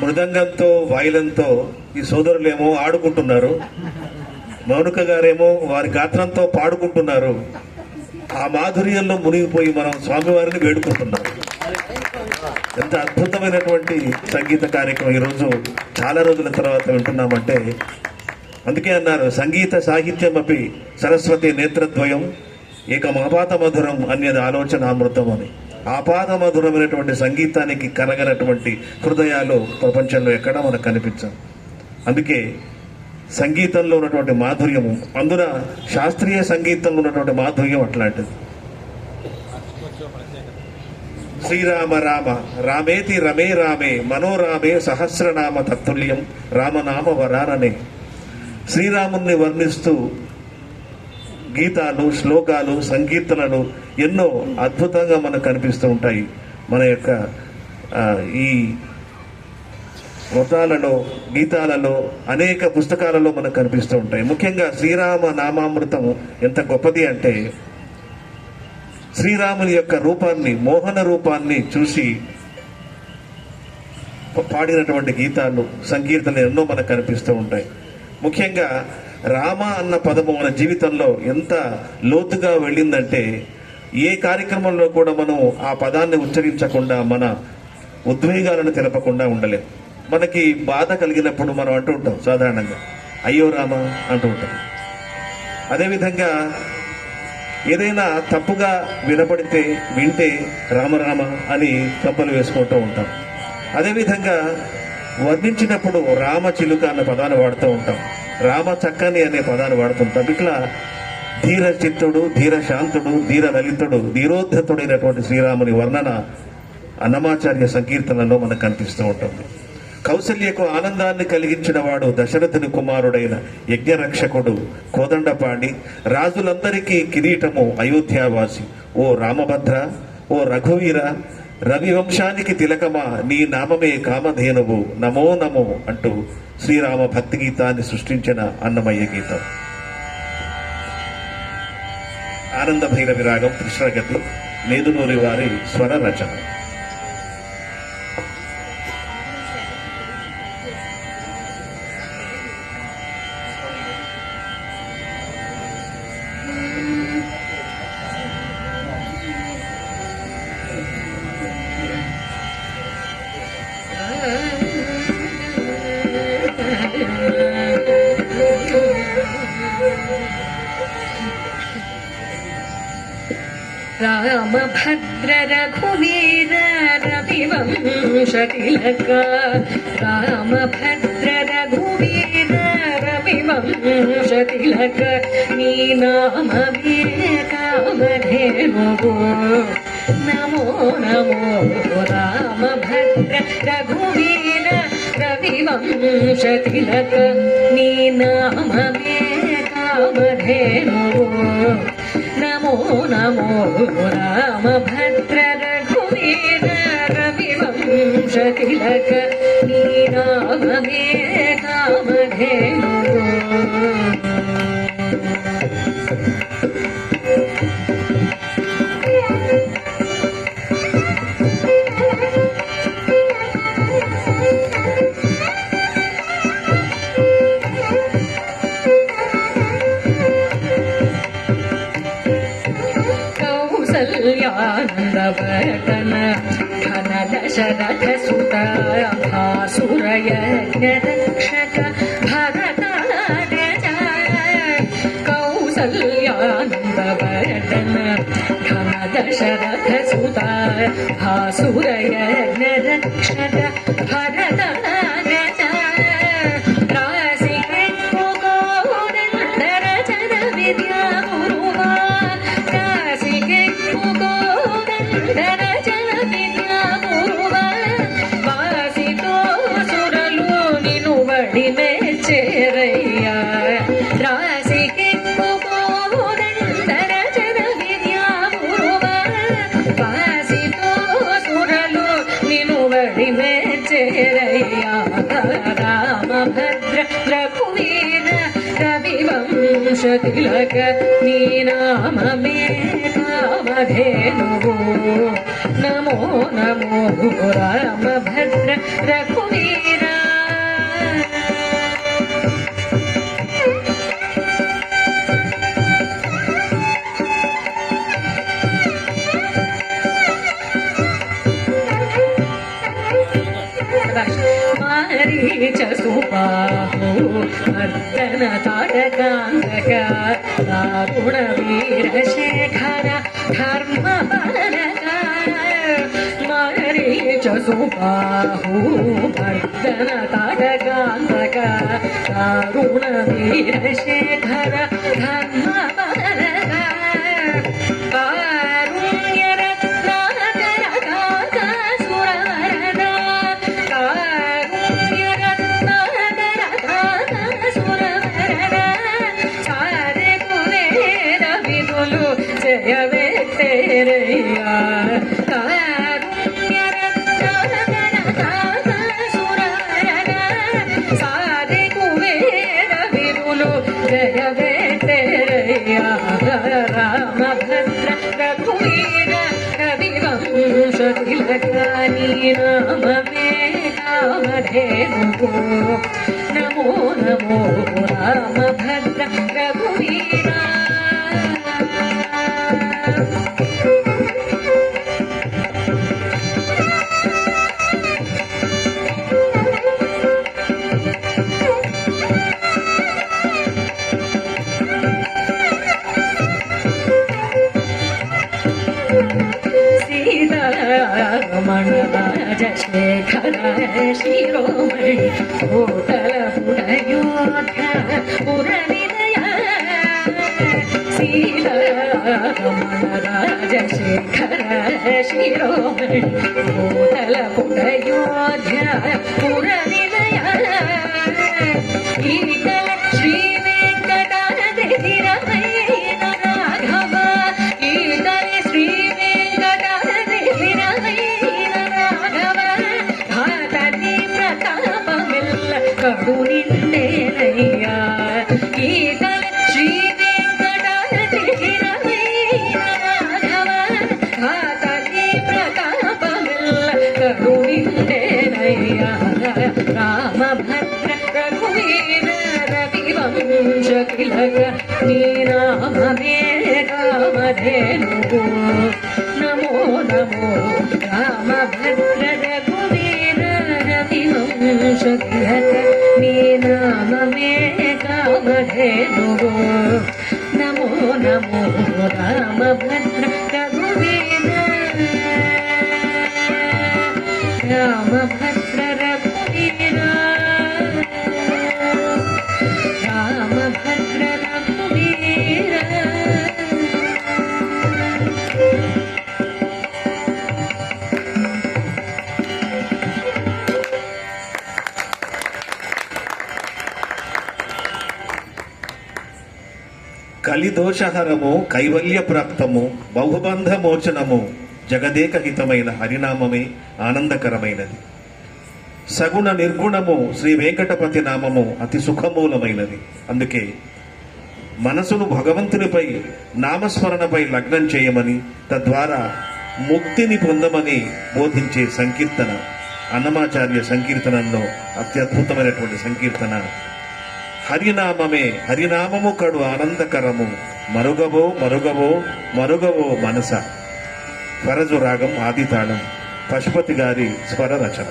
S3: మృదంగంతో వాయిలంతో ఈ సోదరులేమో ఆడుకుంటున్నారు. మౌనిక గారేమో వారి గాత్రంతో పాడుకుంటున్నారు. ఆ మాధుర్యంలో మునిగిపోయి మనం స్వామివారిని వేడుకుంటున్నాం. ఎంత అద్భుతమైనటువంటి సంగీత కార్యక్రమం ఈరోజు చాలా రోజుల తర్వాత వింటున్నామంటే, అందుకే అన్నారు సంగీత సాహిత్యం అపి సరస్వతి నేత్రద్వయం ఏకమాపాత మధురం అన్యది ఆలోచనామృతం అని. ఆపాద మధురమైనటువంటి సంగీతానికి కరగనటువంటి హృదయాలు ప్రపంచంలో ఎక్కడా మనకు కనిపించవు. అందుకే సంగీతంలో ఉన్నటువంటి మాధుర్యము, అందున శాస్త్రీయ సంగీతంలో ఉన్నటువంటి మాధుర్యం అట్లాంటిది. శ్రీరామ రామ రామేతి రమే రామే మనోరామే సహస్రనామ తత్తుల్యం రామనామ వరాననే. శ్రీరాముణ్ణి వర్ణిస్తూ గీతాలు, శ్లోకాలు, సంకీర్తనలు ఎన్నో అద్భుతంగా మనకు కనిపిస్తూ ఉంటాయి. మన యొక్క ఈ వ్రతాలలో, గీతాలలో, అనేక పుస్తకాలలో మనకు కనిపిస్తూ ఉంటాయి. ముఖ్యంగా శ్రీరామ నామామృతం ఎంత గొప్పది అంటే, శ్రీరాముని యొక్క రూపాన్ని, మోహన రూపాన్ని చూసి పాడినటువంటి గీతాలు, సంకీర్తనలు ఎన్నో మనకు కనిపిస్తూ ఉంటాయి. ముఖ్యంగా రామ అన్న పదము మన జీవితంలో ఎంత లోతుగా వెళ్ళిందంటే, ఏ కార్యక్రమంలో కూడా మనం ఆ పదాన్ని ఉచ్చరించకుండా మన ఉద్వేగాలను తెలపకుండా ఉండలేం. మనకి బాధ కలిగినప్పుడు మనం అంటూ ఉంటాం సాధారణంగా అయ్యో రామ అంటూ ఉంటాం. అదేవిధంగా ఏదైనా తప్పుగా వింటే రామరామ అని తప్పులు వేసుకుంటూ ఉంటాం. అదేవిధంగా వర్ణించినప్పుడు రామ చిలుక అనే పదాన్ని వాడుతూ ఉంటాం, రామ చక్కని అనే పదాన్ని వాడుతుంటాం. ఇట్లా ధీర చిత్తుడు, ధీర శాంతుడు, ధీర లలితుడు, ధీరోద్ధతుడైనటువంటి శ్రీరాముని వర్ణన అన్నమాచార్య సంకీర్తనలో మనకు కనిపిస్తూ ఉంటుంది. కౌసల్యకు ఆనందాన్ని కలిగించిన వాడు దశరథుని కుమారుడైన యజ్ఞరక్షకుడు కోదండపాణి, రాజులందరికీ కిరీటము అయోధ్యావాసి. ఓ రామభద్ర, ఓ రఘువీర, రవి వంశానికి తిలకమా, నీ నామమే కామధేనువు, నమో నమో అంటూ శ్రీరామ భక్తి గీతాన్ని సృష్టించిన అన్నమయ్య గీతం. ఆనంద భైరవి రాగం కృష్ణగతి, నేదునూరి వారి స్వర రచన.
S2: రామభద్ర రఘువీర రవివంశతిలక, రామభద్ర రఘువీర రవివంశతిలక, నీ నామమే కామధేనువు, నమో నమో. రామభద్ర రఘువీర రవివంశతిలక, నీ నామమే కామధేనువు, నమో నమో. రామభద్ర రఘువీర రవివంశతిలక, నీ నామమే కామధేనువు. కౌసల్యానందవర్ధన ఘన దశరథ సుత భాసురయజ్ఞ రక్షక భరతాగ్రజ. కౌసల్యానందవర్ధన ఘన దశరథ సుత భాసురయజ్ఞ రక్షక భరతాగ్రజ. రామభద్ర రఘువీర రవివంశతిలక, నీ నామమే కామధేనువు, నమో నమో. రామభద్ర రఘువీర. మారీచ సుబాహు మర్దన తారకాంతక, దారుణ వీరశేఖర ధర్మపరక. మారీచ సుబాహు మర్దన తారకాంతక, దారుణ వీరశేఖర ధర్మపరక. రామభద్ర రఘువీర రవివంశతిలక, నీ నామమే కామధేనువు, నమో నమో. రామభద్ర రఘువీర. రమణ రాజశేఖర శిరోమణి కోటల పురయోధ్య పురనిలయ సీతారమణ రాజశేఖర శిరోమణి కోటల పురయోధ్య పురనిలయ ఈకల శ్రీ వెంకటాద్రి రమణ రాఘవ ఈకల శ్రీ వెంకటాద్రి రమణ రాఘవ ఘాతని ప్రతాపమెల్ల కడు నిండేనయ్యా ఈకల శ్రీ వెంకటాద్రి రమణ రాఘవ ఘాతని ప్రతాపమెల్ల కడు నిండేనయ్యా రామభద్ర రఘువీర రవివంశ తిలక నీ నామమే కామధేనువు నమో నమో రామభద్ర రఘువీర రవివంశ తిలక నీ నామమే కామధేనువు నమో నమో రామభద్ర రఘువీర రామభద్ర రఘువీర రామభద్ర రఘువీర
S3: కలిదోషహరము కైవల్య ప్రాప్తము బహుబంధ మోచనము జగదేక హితమైన హరినామమే ఆనందకరమైనది. సగుణ నిర్గుణము శ్రీ వెంకటపతి నామము అతి సుఖమూలమైనది. అందుకే మనసును భగవంతునిపై నామస్మరణపై లగ్నం చేయమని తద్వారా ముక్తిని పొందమని బోధించే సంకీర్తన అన్నమాచార్య సంకీర్తనంలో అత్యద్భుతమైనటువంటి సంకీర్తన హరినామమే హరినామము కడు ఆనందకరము మరుగవో మరుగవో మరుగవో మనస. స్వరజు రాగం ఆదితాళం పశుపతి గారి స్వర రచన.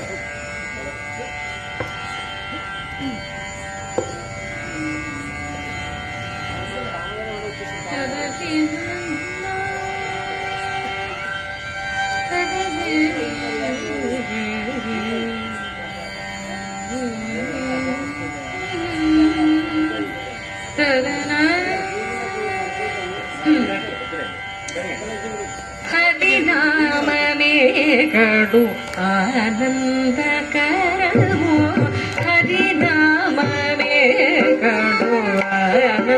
S2: హరినామమే కడు ఆనందకరము హరినామమే కడు ఆనందకరము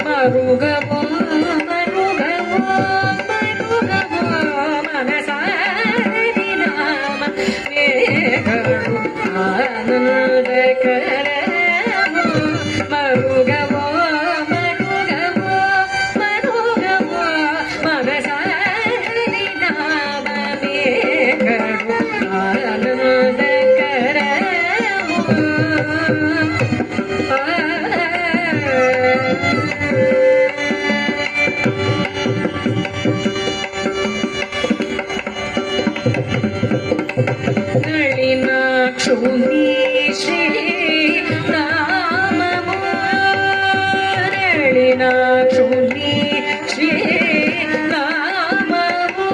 S2: మరుగవో మరుగవో మరుగవో మనసా హరినామమే కడు ఆనందకరము మరుగవో మరుగవో మరుగవో మనసా హరినామమే కడు ఆనందకరము నళినాక్షుని శ్రీ రామము నళినాక్షుని శ్రీ రామము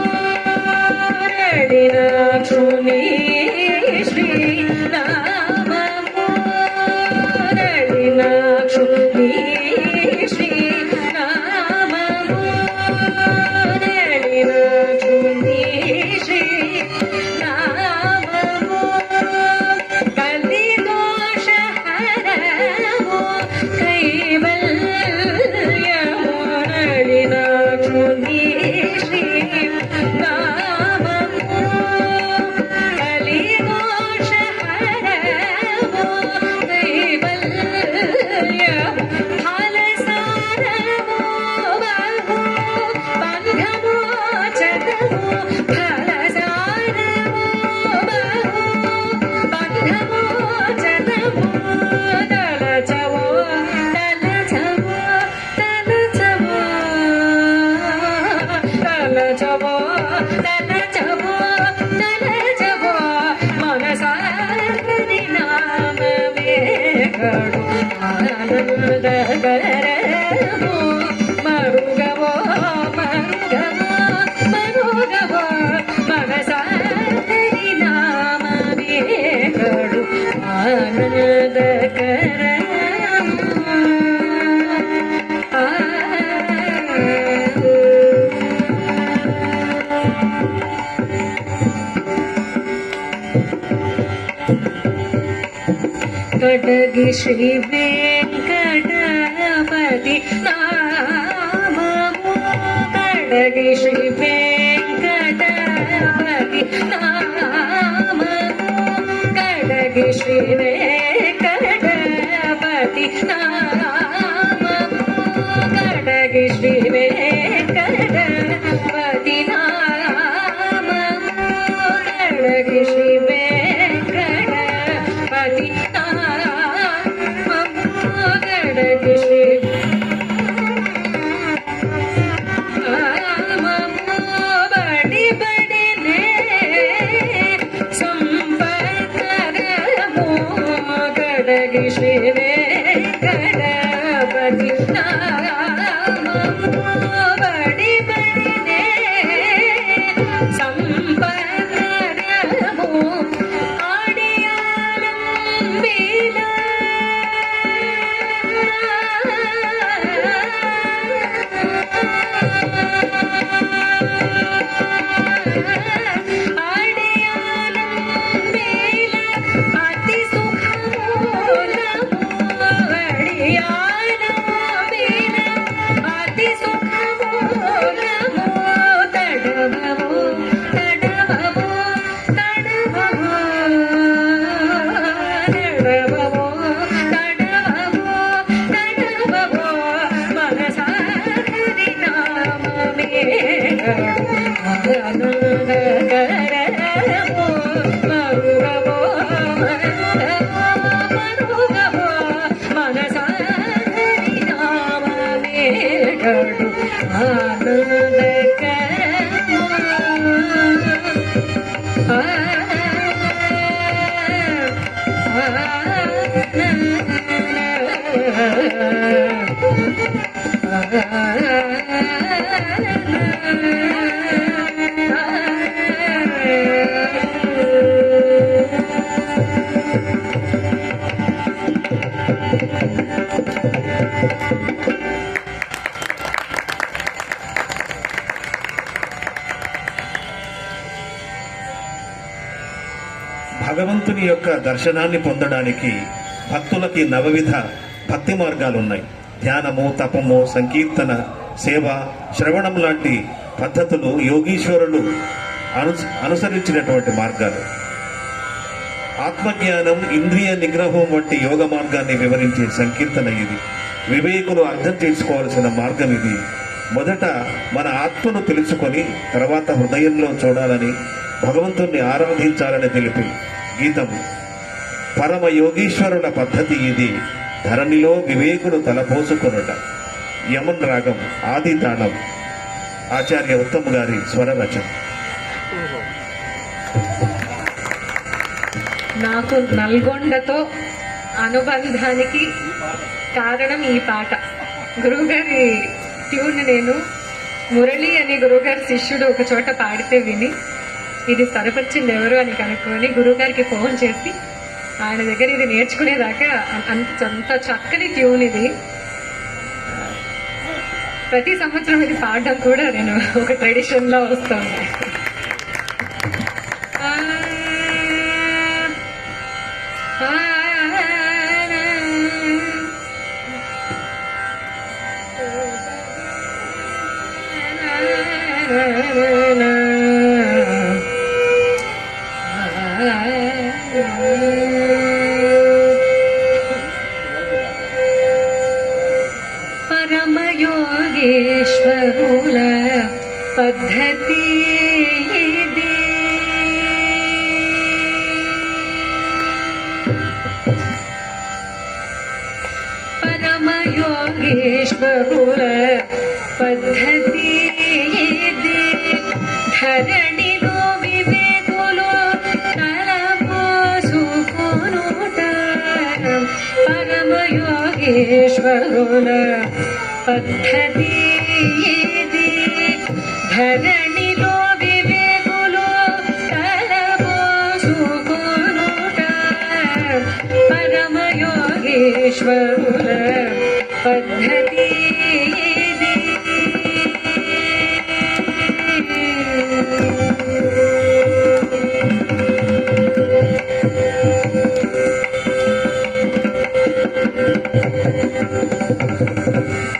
S2: నళినాక్షుని శ్రీ రామము నళినాక్షుని శ్రీ రామము నళినాక్షుని శ్రీ రామము కలిదోషహరము కైవల్యము నళినాక్షుని శ్రీ రామము కలిదోషహరము కైవల్యము ఫలసారము బహు బంధమోచనము ఫలసారము బహు బంధమోచనము తలచవో తలచవో తలచవో తలచవో తలచవో తలచవో మనసా హరినామమే కడు ఆనందకరము మరుగవో మరుగవో మరుగవో మరుగవో మనసారి నామమే కడు ఆనందకరం కడగి శ్రీ వెంకటపతి నామము కడగి శ్రీ వెంకటపతి నామము కడగి శ్రీ వెంకటపతి నామము కడగి శ్రీ వెంకటపతి నామము కడగి శ్రీ వెంకటపతి శ్రీ వెంకటపతి బడి బడినే సంపదము ఆడియాలం వీణ
S3: భగవంతుని యొక్క దర్శనాన్ని పొందడానికి భక్తులకి నవవిధ భక్తి మార్గాలు ఉన్నాయి. ధ్యానము, తపము, సంకీర్తన, సేవ, శ్రవణం లాంటి పద్ధతులు యోగీశ్వరులు అనుసరించినటువంటి మార్గాలు. ఆత్మజ్ఞానం, ఇంద్రియ నిగ్రహం వంటి యోగ మార్గాన్ని వివరించే సంకీర్తన ఇది. వివేకులు అర్థం చేసుకోవాల్సిన మార్గం ఇది. మొదట మన ఆత్మను తెలుసుకొని తర్వాత హృదయంలో చూడాలని, భగవంతుణ్ణి ఆరాధించాలని తెలిపి గీతం. పరమ యోగీశ్వరుల పద్ధతి ఇది. ధరణిలో వివేకులు తలపోసుకొనుట. యమన్ రాగం, ఆది తాళం. ఆచార్య ఉత్తమ్ గారి స్వర రచన.
S4: నాకు నల్గొండతో అనుబంధానికి కారణం ఈ పాట. గురువుగారి ట్యూన్ నేను మురళి అని గురువుగారి శిష్యుడు ఒక చోట పాడితే విని ఇది స్వరపరిచింది ఎవరు అని కనుక్కొని గురువుగారికి ఫోన్ చేసి ఆయన దగ్గర ఇది నేర్చుకునేదాకా అంత చక్కని ట్యూన్ ఇది. ప్రతి సంవత్సరం ఇది పాడడం కూడా నేను ఒక ట్రెడిషన్లో వస్తుంది. పరమయోగేశ్వరుల పద్ధతి ఇది. పరమయోగేశ్వరుల పద్ధతి ఇది. ధరణిలో వివేకులు తలపోసుకొనుట. పరమయోగేశ్వరుల పద్ధతి ఇది. ధరణిలో
S2: పరమయోగీశ్వరుల పద్ధతి ఇది.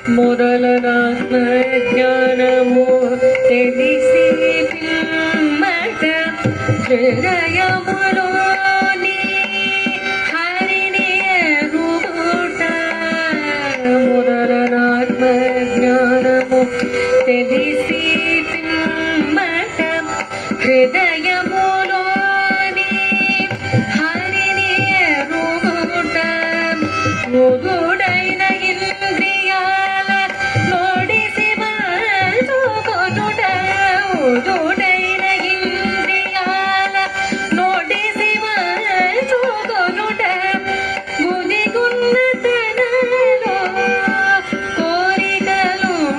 S2: మొదలనాత్మ జ్ఞానము తెలిసి పిమ్మట హృదయములోని హరిని ఎరుగుట. మొదలనాత్మ జ్ఞానము తెలిసి పిమ్మట హృదయములోని హరిని ఎరుగుట. ముదుడైన ఇంద్రియాల నోడిసి మోగుట. ముదుడైన ఇంద్రియాల నోడిసి మోగుట. గుదిగున్నతనలో కోరికలుడుగుట.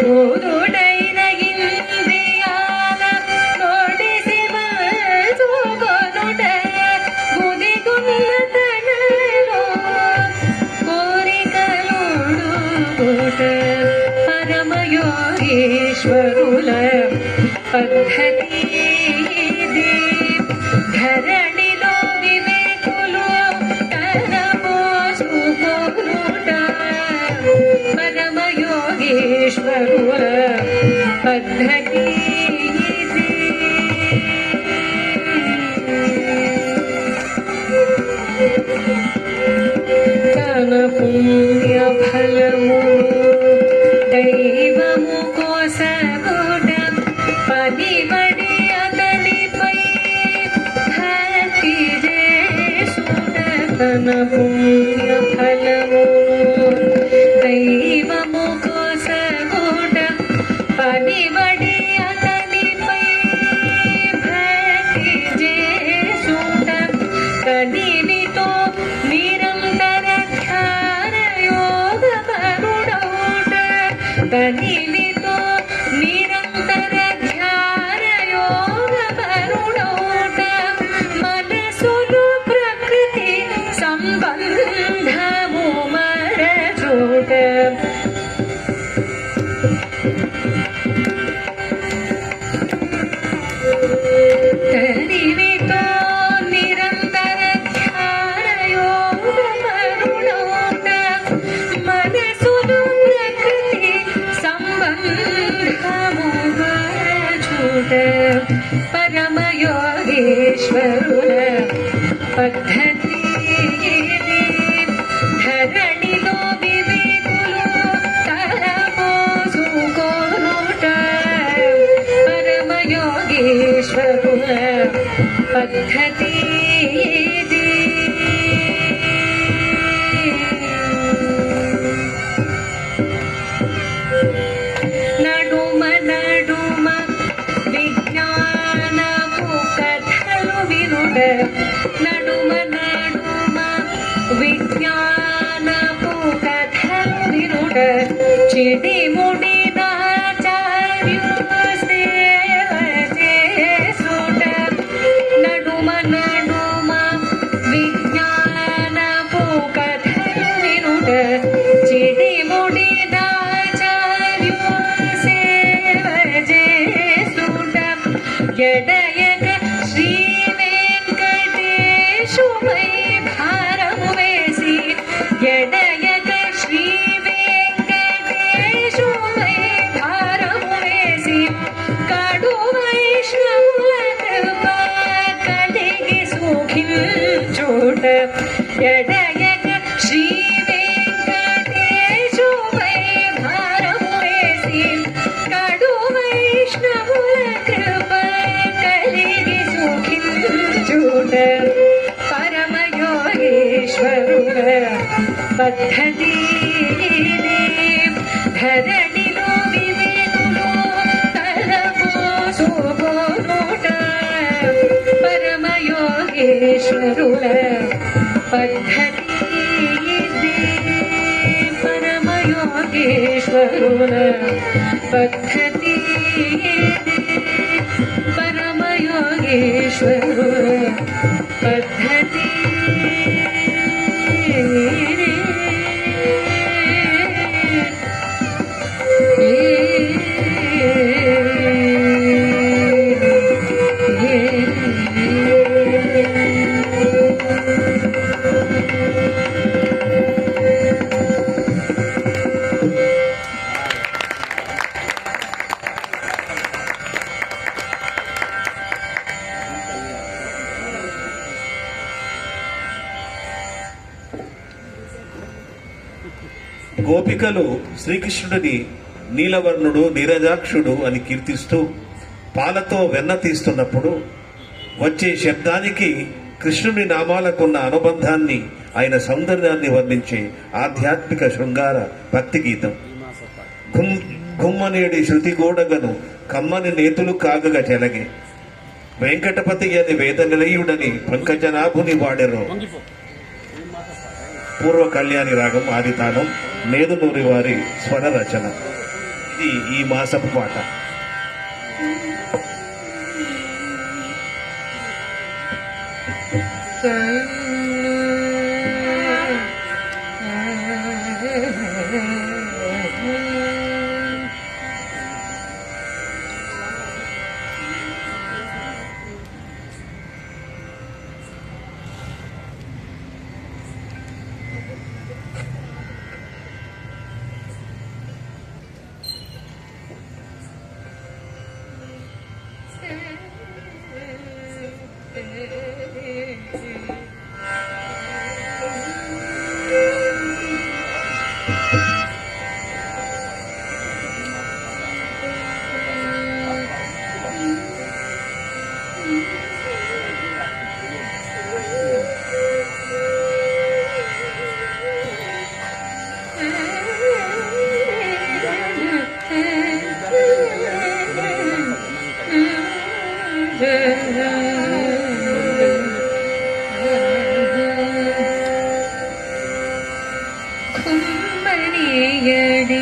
S2: ముదుడైన ఇంద్రియాల నోడిసి మోగుట. గుదిగున్నతనలో కోరికలుడుగుట. పరమయోగీశ్వరుల పద్ధతి ఇది. ధరణిలో వివేకులు తలపోసుకొనుట. పరమయోగీశ్వరుల పద్ధతి ఇది. తన పుణ్య ఫలము దైవము కోసగుట. పనిబడి అతనిపై భక్తి చేసుట. తన పుణ్య ఫలము దైవము కోసగుట. పనిబడి అతనిపై భక్తి చేసుట. కనివితో నిరంతర ధ్యాన యోగ పరుడౌట. కనివితో నిరంతర ధ్యాన యోగ పరుడౌట. మనసులు ప్రకృతి సంబంధము మరచూట. కనివితో నిరంతర ధ్యాన యోగ పరుడౌట. మనసులు ప్రకృతి సంబంధము మరచూట. పరమయోగీశ్వరుల పద్ధతి ఇది. ధరణిలో వివేకులు తలపోసుకొనుట. పరమయోగీశ్వరుల పద్ధతి ఇది. నడుమ నడుమ విజ్ఞానపు కథలు వినుట. నడుమ నడుమ విజ్ఞానపు కథలు వినుట. చిడిముడి నాచార్యుల సేవ చేసుట. నడుమ నడుమ విజ్ఞానపు కథలు వినుట. చిడిముడి నాచార్యుల సేవ చేసుట. ఎడయక శ్రీ వెంకటేశుపై భారము వేసి. ఎడయక శ్రీ వెంకటేశుపై భారము వేసి. కడు వైష్ణవుల కృప కలిగి సుఖించుట. ఎడయక శ్రీ వెంకటేశుపై భారము వేసి. కడు వైష్ణవుల కృప కలిగి సుఖించుట. పరమయోగీశ్వరుల పద్ధతి ఇది. ధరణిలో వివేకులు తలపోసుకొనుట. పరమయోగీశ్వరుల పద్ధతి ఇది. పరమయోగీశ్వరుల పద్ధతి ఇది. పరమయోగీశ్వరుల పద్ధతి
S3: గోపికలు శ్రీకృష్ణుడిని నీలవర్ణుడు నీరజాక్షుడు అని కీర్తిస్తూ పాలతో వెన్న తీస్తున్నప్పుడు వచ్చే శబ్దానికి కృష్ణుని నామాలకున్న అనుబంధాన్ని, ఆయన సౌందర్యాన్ని వర్ణించే ఆధ్యాత్మిక శృంగార భక్తి గీతం. గుమ్మనేడి శృతి గోడగను కమ్మని నేతులు కాగగా చెలగే, వెంకటపతి అని వేద నిలయుడని పంకజనాభుని వాడెరో. పూర్వ కళ్యాణి రాగం ఆదితానం, నేదునూరి వారి స్వర రచన. ఇది ఈ మాసపు పాట.
S2: ಕುಮ್ಮರಿಯಡಿ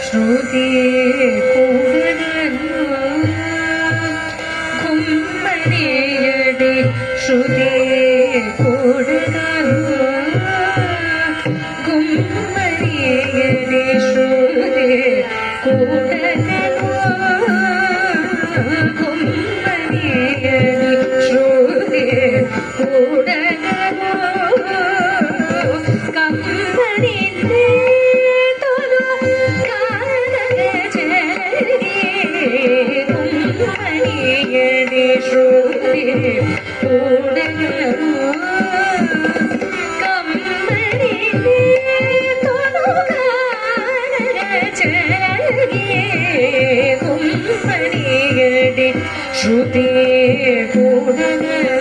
S2: ಶ್ರುತಿ ಕೂಡಗನು, ಕುಮ್ಮರಿಯಡಿ ಶ್ರುತಿ ಕೂಡಗನು, ಕುಮ್ಮರಿಯಡಿ ಶ್ರುತಿ ಕೂಡಗನು, ಕುಮ್ಮರಿಯಡಿ ಶ್ರುತಿ ಕೂಡಗನು, ಕಮ್ಮನಿಂದೆ ತೊಲು ಕಾನಗ ಜಲಗಿ, ಕುಮ್ಮರಿಯಡಿ ಶ್ರುತಿ ಕೂಡಗನು, ಕಮ್ಮನಿಂದೆ ತೊಲು ಕಾನಗ ಜಲಗಿ, ಕುಮ್ಮರಿಯಡಿ ಶ್ರುತಿ ಕೂಡಗನು.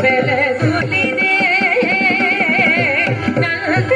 S2: ಬೆಳಗುಲಿದೆ ನಂದ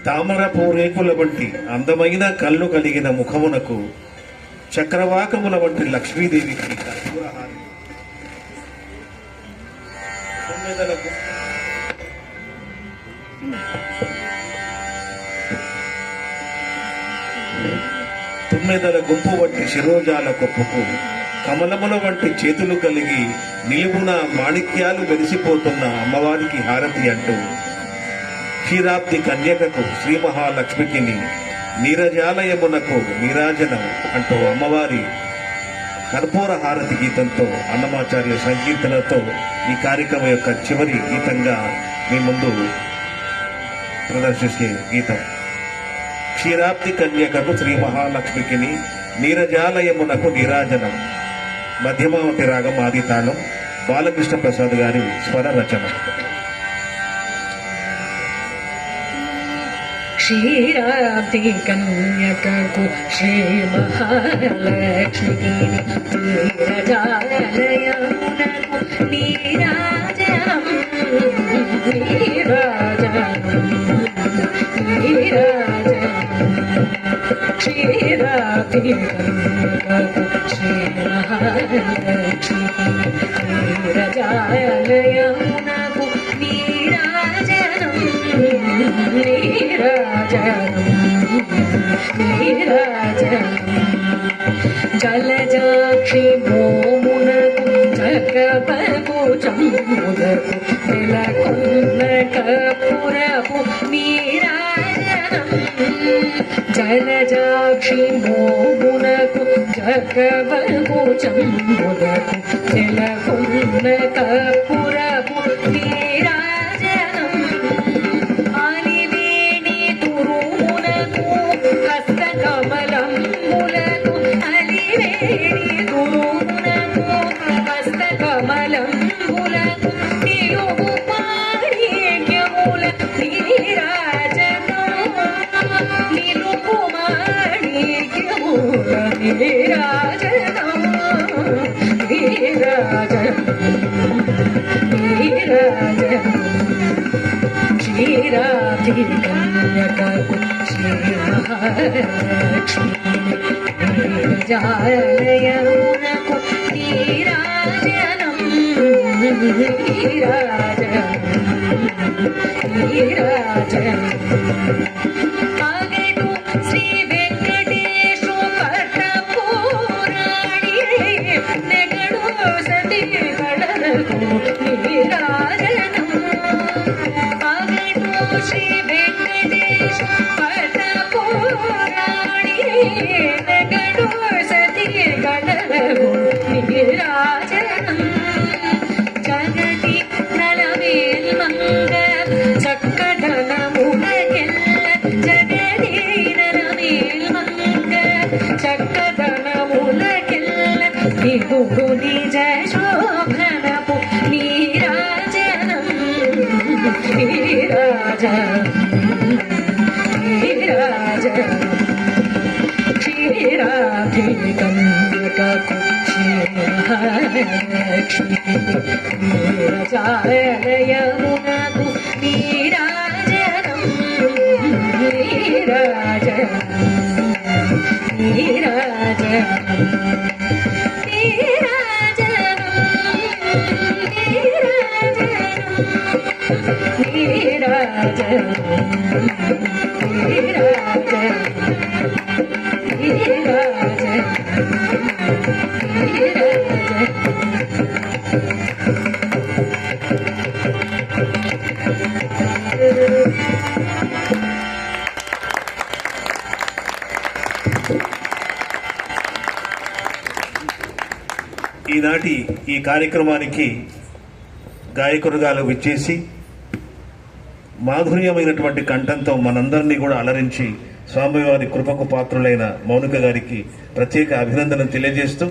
S3: తామరపు రేకుల వంటి అందమైన కళ్ళు కలిగిన ముఖమునకు చక్రవాకముల వంటి లక్ష్మీదేవికి కర్పూరహారతి. తుమ్మెదల గుంపు వంటి శిరోజాల కొప్పుకు కమలముల వంటి చేతులు కలిగి నిలువున మాణిక్యాలు వెలిసిపోతున్న అమ్మవారికి హారతి అంటూ క్షీరాబ్ది కన్యకకు శ్రీ మహాలక్ష్మికి నీరజాలయమునకు నీరాజనం అంటూ అమ్మవారి కర్పూర హారతి గీతంతో అన్నమాచార్య సంకీర్తనతో ఈ కార్యక్రమం యొక్క చివరి గీతంగా మీ ముందు ప్రదర్శించే గీతం. క్షీరాబ్ది కన్యకకు శ్రీ మహాలక్ష్మికి నీరజాలయమునకు నీరాజనం. మధ్యమావతి రాగం ఆది తాళం. బాలకృష్ణ ప్రసాద్ గారి స్వర రచన.
S2: క్షీరాబ్ది కన్యకకు శ్రీ మహాలక్ష్మికి నీరజాలయమునకు నీరాజనం క్షీరాబ్ది కన్యకకు శ్రీ మహాలక్ష్మికి నీరజాలయమునకు నీరాజనం జలజాక్షి మోమునకు జగపకు చంబుదకు నెలకొన్న కపురపు నీరాజనం. జలజాక్షి మోమునకు జగపకు చంబుదకు నెలకొన్న కపురపు నీరాజనం. క్షీరాబ్ది కన్యకకు శ్రీ మహాలక్ష్మి నీరజాలయమునకు నీరాజనం నీరాజనం. ఆగడు శ్రీ వెంకటేశు పట్టపురాణి నెగడు సతి కడలకు నీరాజనం. ఆగడు శ్రీ వెంకటేశు పట్టపురాణి నెగడు సతి కడలకు నీరాజనం. జగతి నలవేల్ మంగ చక్కదనములకెల్ల జగతి నలవేల్ మంగ చక్కదనములకెల్ల విభుడు నిజ శోభనపు నీరాజనం నీరాజనం నీరాజనం. క్షీరాబ్ది కన్యకకు శ్రీ మహాలక్ష్మి నీరజాలయమునకు నీరాజనం నీరాజనం నీరాజనం నీరాజనం
S3: ఈనాటి ఈ కార్యక్రమానికి గాయకులుగాలు విచ్చేసి మాధుర్యమైనటువంటి కంఠంతో మనందరినీ కూడా అలరించి స్వామివారి కృపకు పాత్రులైన మౌనిక గారికి ప్రత్యేక అభినందనలు తెలియజేస్తూ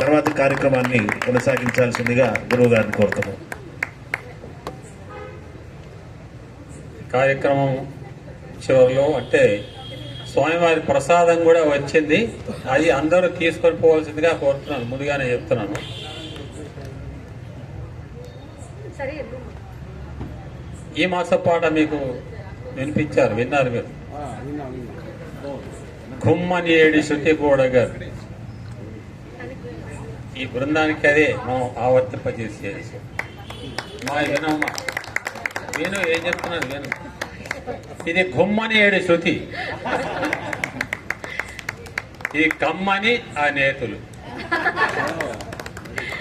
S3: తర్వాత కార్యక్రమాన్ని కొనసాగించాల్సిందిగా గురువు గారిని కోరుతున్నాం.
S1: కార్యక్రమం చివరిలో అంటే స్వామివారి ప్రసాదం కూడా వచ్చింది. అది అందరూ తీసుకొని పోవాల్సిందిగా కోరుతున్నాను, ముందుగానే చెప్తున్నాను. ఈ మాస పాట మీకు వినిపించారు, విన్నారు మీరు. గుమ్మని ఏడి శృతి గోడగారు ఈ బృందానికి అదే మనం ఆవర్తింపజేసేది. మా వినమ్మా, విను ఏం చెప్తున్నారు, విను. ఇది గుమ్మని ఏడి శృతి, ఇది కమ్మని ఆ నేతులు,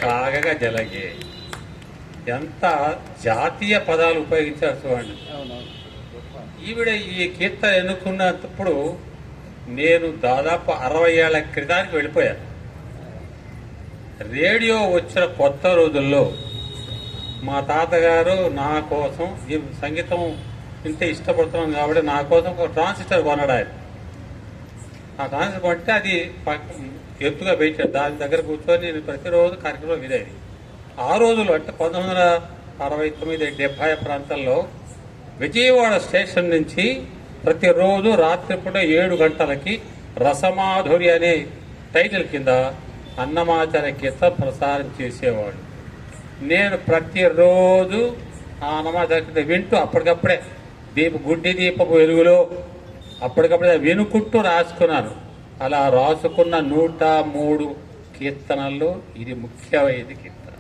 S1: కాగగా జలగే. ఎంత జాతీయ పదాలు ఉపయోగించారు చూడండి. ఈవిడ ఈ కీర్తన ఎన్నుకున్నప్పుడు నేను దాదాపు 60 ఏళ్ల క్రితానికి వెళ్ళిపోయాను. రేడియో వచ్చిన కొత్త రోజుల్లో మా తాతగారు నా కోసం, ఈ సంగీతం ఇంత ఇష్టపడుతున్నాం కాబట్టి నా కోసం ఒక ట్రాన్సిస్టర్ కొన్నాడు ఆయన. ఆ ట్రాన్సిస్టర్ కొంటే అది ఎత్తుగా పెట్టాడు, దాని దగ్గర కూర్చొని నేను ప్రతిరోజు కార్యక్రమం వినేది. ఆ రోజులు అంటే 1969-70 ప్రాంతాల్లో విజయవాడ స్టేషన్ నుంచి ప్రతిరోజు రాత్రిపూట 7 గంటలకి రసమాధురి అనే టైటిల్ కింద అన్నమాచార్య కీర్తన ప్రసారం చేసేవాడు. నేను ప్రతిరోజు ఆ అన్నమాచార్య కీర్తన వింటూ అప్పటికప్పుడే గుడ్డి దీపపు వెలుగులో అప్పటికప్పుడే వినుకుంటూ రాసుకున్నాను. అలా రాసుకున్న 103 కీర్తనల్లో ఇది ముఖ్యమైనది కీర్తన.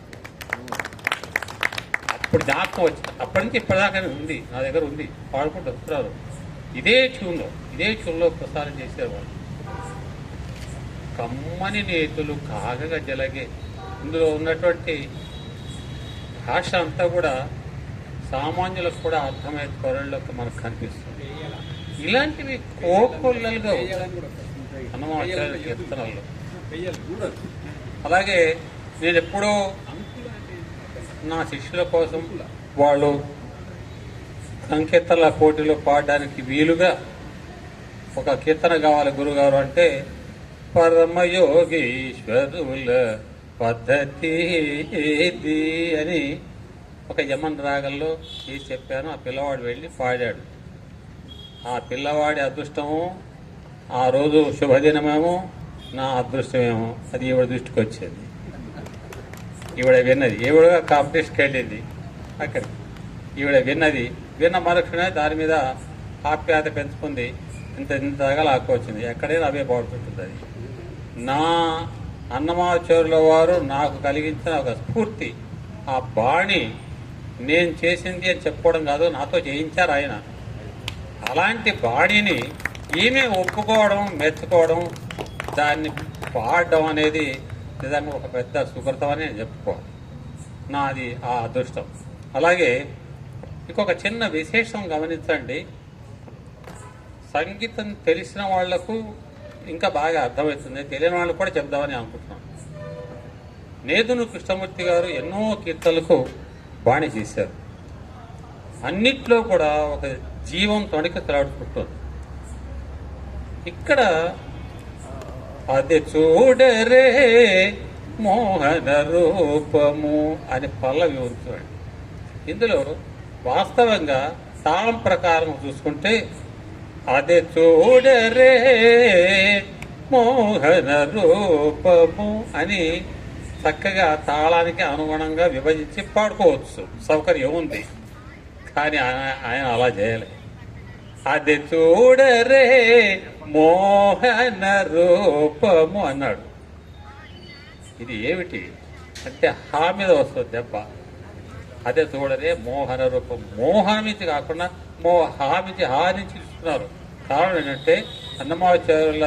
S1: అప్పుడు జ్ఞాపకం వచ్చింది, అప్పటి నుంచి ఇప్పటిదాకా ఉంది, నా దగ్గర ఉంది, పాడుకుంటూ వస్తున్నారు. ఇదే ట్యూన్లో ప్రసారం చేసేవాళ్ళు. కమ్మని నేతులు కాగగా జలగే. ఇందులో ఉన్నటువంటి భాష అంతా కూడా సామాన్యులకు కూడా అర్థమయ్యే త్వరలోకి మనకు కనిపిస్తుంది. ఇలాంటివి కోకొల్లలుగా హనుమాచార్య కీర్తనల్లో. అలాగే నేను ఎప్పుడో నా శిష్యుల కోసం వాళ్ళు సంకీర్తనల పోటీలో పాడడానికి వీలుగా ఒక కీర్తన కావాలి గురుగారు అంటే, పరమయోగీశ్వరుల పద్ధతి అని ఒక యమన్ రాగంలో చేసి చెప్పాను. ఆ పిల్లవాడు వెళ్ళి పాడాడు. ఆ పిల్లవాడి అదృష్టము, ఆ రోజు శుభదినమేమో, నా అదృష్టమేమో, అది ఈవిడ దృష్టికి వచ్చింది. ఈవిడ విన్నది, ఈవిడగా కాంపిటీషన్కి వెళ్ళింది. అక్కడ ఈవిడ విన్న మరుక్షణే దాని మీద ఆప్యాయత పెంచుకుంది. ఇంతగా లాక్కొచ్చింది. ఎక్కడైనా అవే పాడుతుంటుంది. అది నా అన్నమాచార్యుల వారు నాకు కలిగించిన ఒక స్ఫూర్తి. ఆ బాణి నేను చేసింది అని చెప్పుకోవడం కాదు, నాతో చేయించారు ఆయన. అలాంటి బాణిని ఈమె ఒప్పుకోవడం, మెచ్చుకోవడం, దాన్ని పాడడం అనేది నిజంగా ఒక పెద్ద సుకృతం అని నేను చెప్పుకోవాలి. నాది ఆ అదృష్టం. అలాగే ఇంకొక చిన్న విశేషం గమనించండి. సంగీతం తెలిసిన వాళ్లకు ఇంకా బాగా అర్థమవుతుంది, తెలియని వాళ్ళకు కూడా చెప్దామని అనుకుంటున్నాను. నేదును కృష్ణమూర్తి గారు ఎన్నో కీర్తనలకు బాణి చేశారు. అన్నిట్లో కూడా ఒక జీవం తొణికి తలాడుకుంటుంది. ఇక్కడ అది చూడరే మోహన రూపము అని పల్లవి ఉంచండి. ఇందులో వాస్తవంగా తాళం ప్రకారం చూసుకుంటే అదే చూడరే మోహన రూపము అని చక్కగా తాళానికి అనుగుణంగా విభజించి పాడుకోవచ్చు, సౌకర్యం ఉంది. కానీ ఆయన అలా చేయలే. అది చూడరే మోహన రూపము అన్నాడు. ఇది ఏమిటి అంటే హా మీద వస్తుంది దెబ్బ. అదే చూడరే మోహన రూపం. మోహన నుంచి కాకుండా హా నుంచి హా నుంచి ఇస్తున్నారు. కారణం ఏంటంటే అన్నమాచార్యుల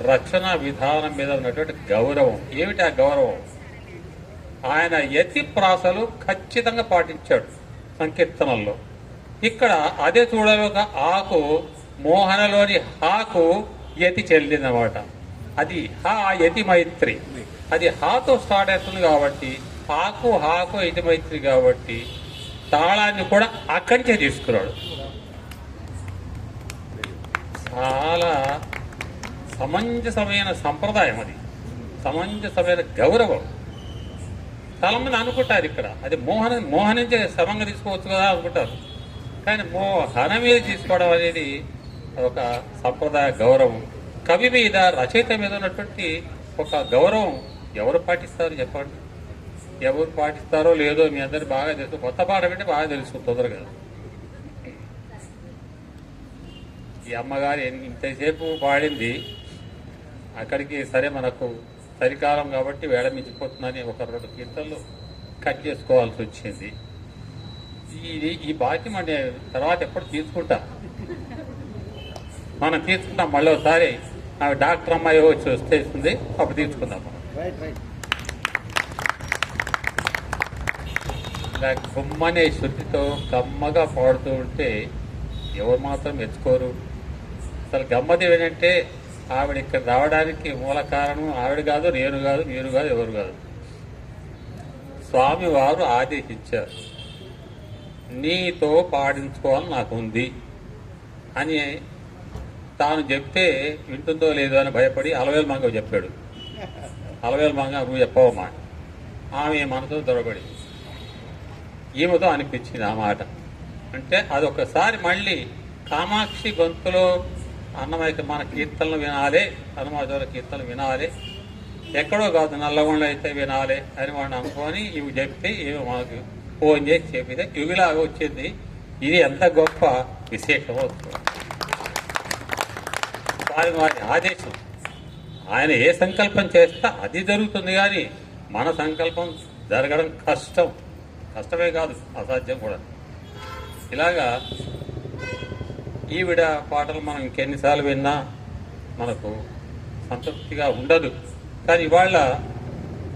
S1: రచన విధానం మీద ఉన్నటువంటి గౌరవం. ఏమిటి ఆ గౌరవం? ఆయన యతి ప్రాసలు ఖచ్చితంగా పాటించాడు సంకీర్తనల్లో. ఇక్కడ అదే చూడలోక ఆకు మోహనలోని హాకు యతి చెల్లిందన్నమాట. అది హా యతి మైత్రి, అది హాతో స్టార్ట్ అవుతుంది కాబట్టి ఆకు హాకు యతి మైత్రి కాబట్టి తాళాన్ని కూడా అక్కడి నుంచే తీసుకున్నాడు. చాలా సమంజసమైన సంప్రదాయం, అది సమంజసమైన గౌరవం. చాలా మంది అనుకుంటారు ఇక్కడ అది మోహన నుంచి సమంగా తీసుకోవచ్చు కదా అనుకుంటారు. కానీ హన మీద తీసుకోవడం అనేది ఒక సంప్రదాయ గౌరవం. కవి మీద, రచయిత మీద ఉన్నటువంటి ఒక గౌరవం ఎవరు పాటిస్తారు చెప్పండి? ఎవరు పాటిస్తారో లేదో మీ అందరికి బాగా తెలుసు. కొత్త పాట అంటే బాగా తెలుసు తొందరగా. ఈ అమ్మగారు ఇంతసేపు పాడింది అక్కడికి సరే మనకు చలికాలం కాబట్టి వేడ మించిపోతుందని ఒక 2 కీర్తనలు కట్ చేసుకోవాల్సి వచ్చింది. ఈ బాధ్యం అంటే తర్వాత ఎప్పుడు తీసుకుంటా, మనం తీసుకుంటాం. మళ్ళీ ఒకసారి ఆమె డాక్టర్ అమ్మాయి వచ్చి వస్తేస్తుంది, అప్పుడు తీసుకుందాం. ఇలా గుమ్మనే శృతితో కమ్మగా పాడుతూ ఉంటే ఎవరు మాత్రం మెచ్చుకోరు. అసలు గమ్మతి ఏంటంటే ఆవిడ ఇక్కడ రావడానికి మూల కారణం ఆవిడ కాదు, నేను కాదు, మీరు కాదు, ఎవరు కాదు. స్వామివారు ఆదేశించారు, నీతో పాడించుకోవాలని నాకు ఉంది అని. తాను చెప్తే వింటుందో లేదో అని భయపడి అలవేలు మంగ చెప్పాడు. అలవేలు మంగ నువ్వు చెప్పవమ్మా. ఆమె మనతో దొరబడి ఈమెతో అనిపించింది ఆ మాట. అంటే అదొకసారి మళ్ళీ కామాక్షి గొంతులో అన్నమైతే మన కీర్తనలు వినాలి, హనుమాజుల కీర్తనలు వినాలి, ఎక్కడో కాదు నల్లగొండ అయితే వినాలి అని వాడిని అనుకొని ఇవి చెప్తే ఇవి మాకు ఫోన్ చేసి చెప్పితే ఇవిలాగా వచ్చింది. ఇది ఎంత గొప్ప విశేషమో వారి ఆదేశం. ఆయన ఏ సంకల్పం చేస్తే అది జరుగుతుంది, కానీ మన సంకల్పం జరగడం కష్టమే కాదు, అసాధ్యం కూడా. ఇలాగా ఈవిడ పాటలు మనం ఇంకెన్నిసార్లు విన్నా మనకు సంతృప్తిగా ఉండదు. కానీ ఇవాళ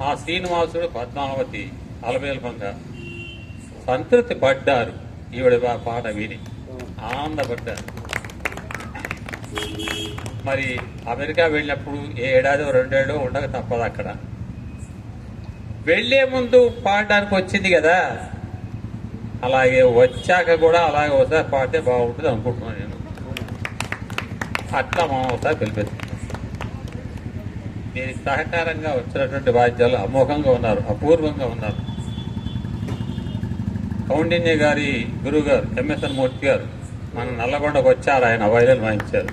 S1: ఆ శ్రీనివాసుడు, పద్మావతి, అలవేల్మంగ సంతృప్తి పడ్డారు ఈవిడ పాట విని, ఆనందపడ్డారు. మరి అమెరికా వెళ్ళినప్పుడు 1 ఏడాదో 2 ఏడో ఉండక తప్పదు. అక్కడ వెళ్లే ముందు పాడడానికి వచ్చింది కదా, అలాగే వచ్చాక కూడా అలాగే ఒకసారి పాడితే బాగుంటుంది అనుకుంటున్నాను నేను. అట్లా మనం ఒకసారి పిలిపిస్తున్నాం. దీనికి సహకారంగా వచ్చినటువంటి వాద్యాలు అమోఘంగా ఉన్నారు, అపూర్వంగా ఉన్నారు. కౌండిన్య గారి గురువు గారు ఎంఎస్ఎన్ మూర్తి గారు మన నల్లగొండకు వచ్చారు. ఆయన వైలన్ వాయించారు.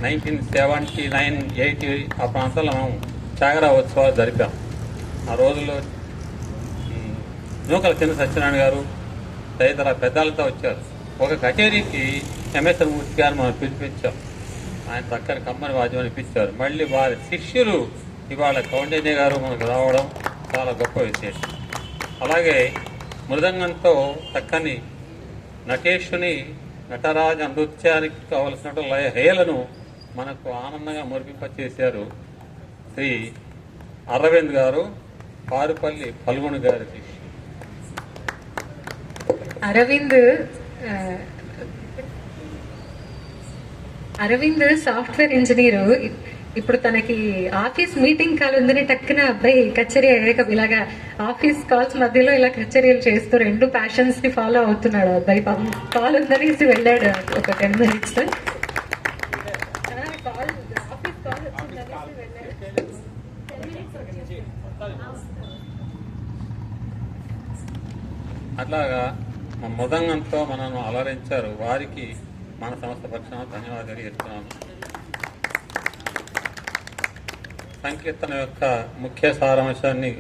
S1: 1979, 80 ఆ ప్రాంతంలో మనం చాగరా ఉత్సవాలు జరిపాం. ఆ రోజుల్లో నూకల చిన్న సత్యనారాయణ గారు తదితర పెద్దలతో వచ్చారు. ఒక కచేరీకి ఎంఎస్ఎన్ మూర్తి గారు మనం పిలిపించాం. ఆయన చక్కని కమ్మని వాద్యం అనిపించారు. మళ్ళీ వారి శిష్యులు ఇవాళ కౌండిన్య గారు మనకు రావడం చాలా గొప్ప విశేషం. అలాగే మృదంగంతో చక్కని నటేషుని నటరాజ నృత్యానికి కావలసినటువంటి లయహేలను మనకు ఆనందంగా మురిపింపచేశారు శ్రీ అరవింద్ గారు, పారుపల్లి ఫల్గుణి గారి శిష్యులు.
S4: Arvind software engineer. ఇప్పుడు తనకి ఆఫీస్ మీటింగ్ కాల్ ఉందని టక్కున అబ్బాయి కచేరీ అయ్యాక ఇలాగా ఆఫీస్ కాల్స్ మధ్యలో ఇలా కచేరీలు చేస్తూ 2 ప్యాషన్స్ ని ఫాలో అవుతున్నాడు అబ్బాయి. కాల్ ఉందనేసి వెళ్ళాడు ఒక 10 minutes.
S1: అట్లాగా మృదంగంతో మనను అలరించారు. వారికి మన సంస్థ పక్షాన ధన్యవాదాలు తెలియజేస్తున్నాను. సంకీర్తన యొక్క ముఖ్య సారాంశాన్ని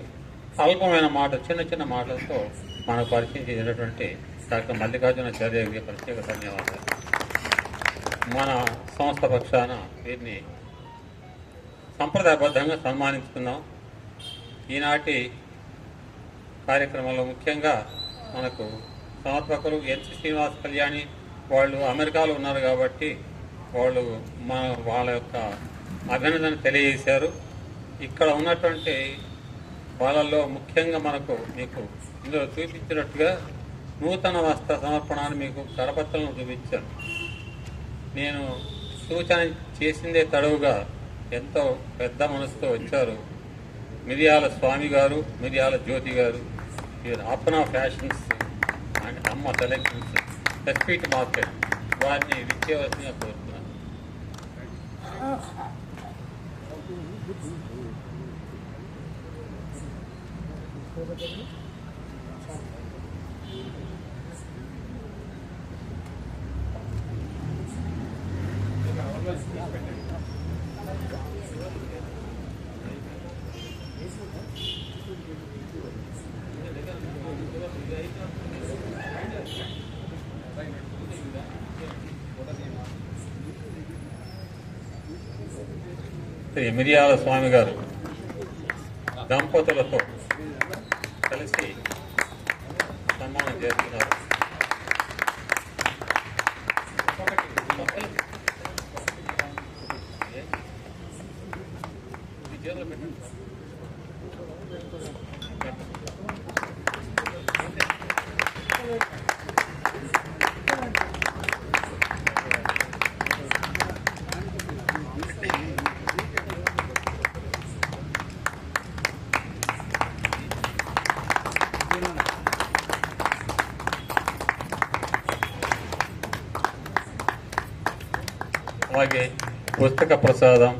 S1: అల్పమైన మాట, చిన్న చిన్న మాటలతో మనకు పరిచయం చేసినటువంటి డాక్టర్ మల్లికార్జునాచార్యకి ప్రత్యేక ధన్యవాదాలు. మన సంస్థ పక్షాన వీరిని సంప్రదాయబద్ధంగా సన్మానించుకున్నాం. ఈనాటి కార్యక్రమంలో ముఖ్యంగా మనకు సమర్పకులు ఎన్సి శ్రీనివాస్ కళ్యాణి వాళ్ళు అమెరికాలో ఉన్నారు కాబట్టి వాళ్ళు వాళ్ళ యొక్క అభినందన తెలియజేశారు. ఇక్కడ ఉన్నటువంటి వాళ్ళల్లో ముఖ్యంగా మీకు ఇందులో చూపించినట్టుగా నూతన వస్త్ర సమర్పణాన్ని మీకు కరపత్రాలను చూపించాను. నేను సూచన చేసిందే తడవుగా ఎంతో పెద్ద మనసుతో వచ్చారు మిరియాల స్వామి గారు, మిరియాల జ్యోతి గారు, అప్నా ఫ్యాషన్స్ అండ్ అమ్మ సెలెక్షన్స్, ఎస్పీట్ మార్కెట్ వారిని విచ్చేవలసిందిగా కోరుతున్నాను. శ్రీ మిరియాల స్వామి గారు దంపతులతో కలిసి సన్మానం చేస్తున్నారు. అలాగే పుస్తక ప్రసాదం,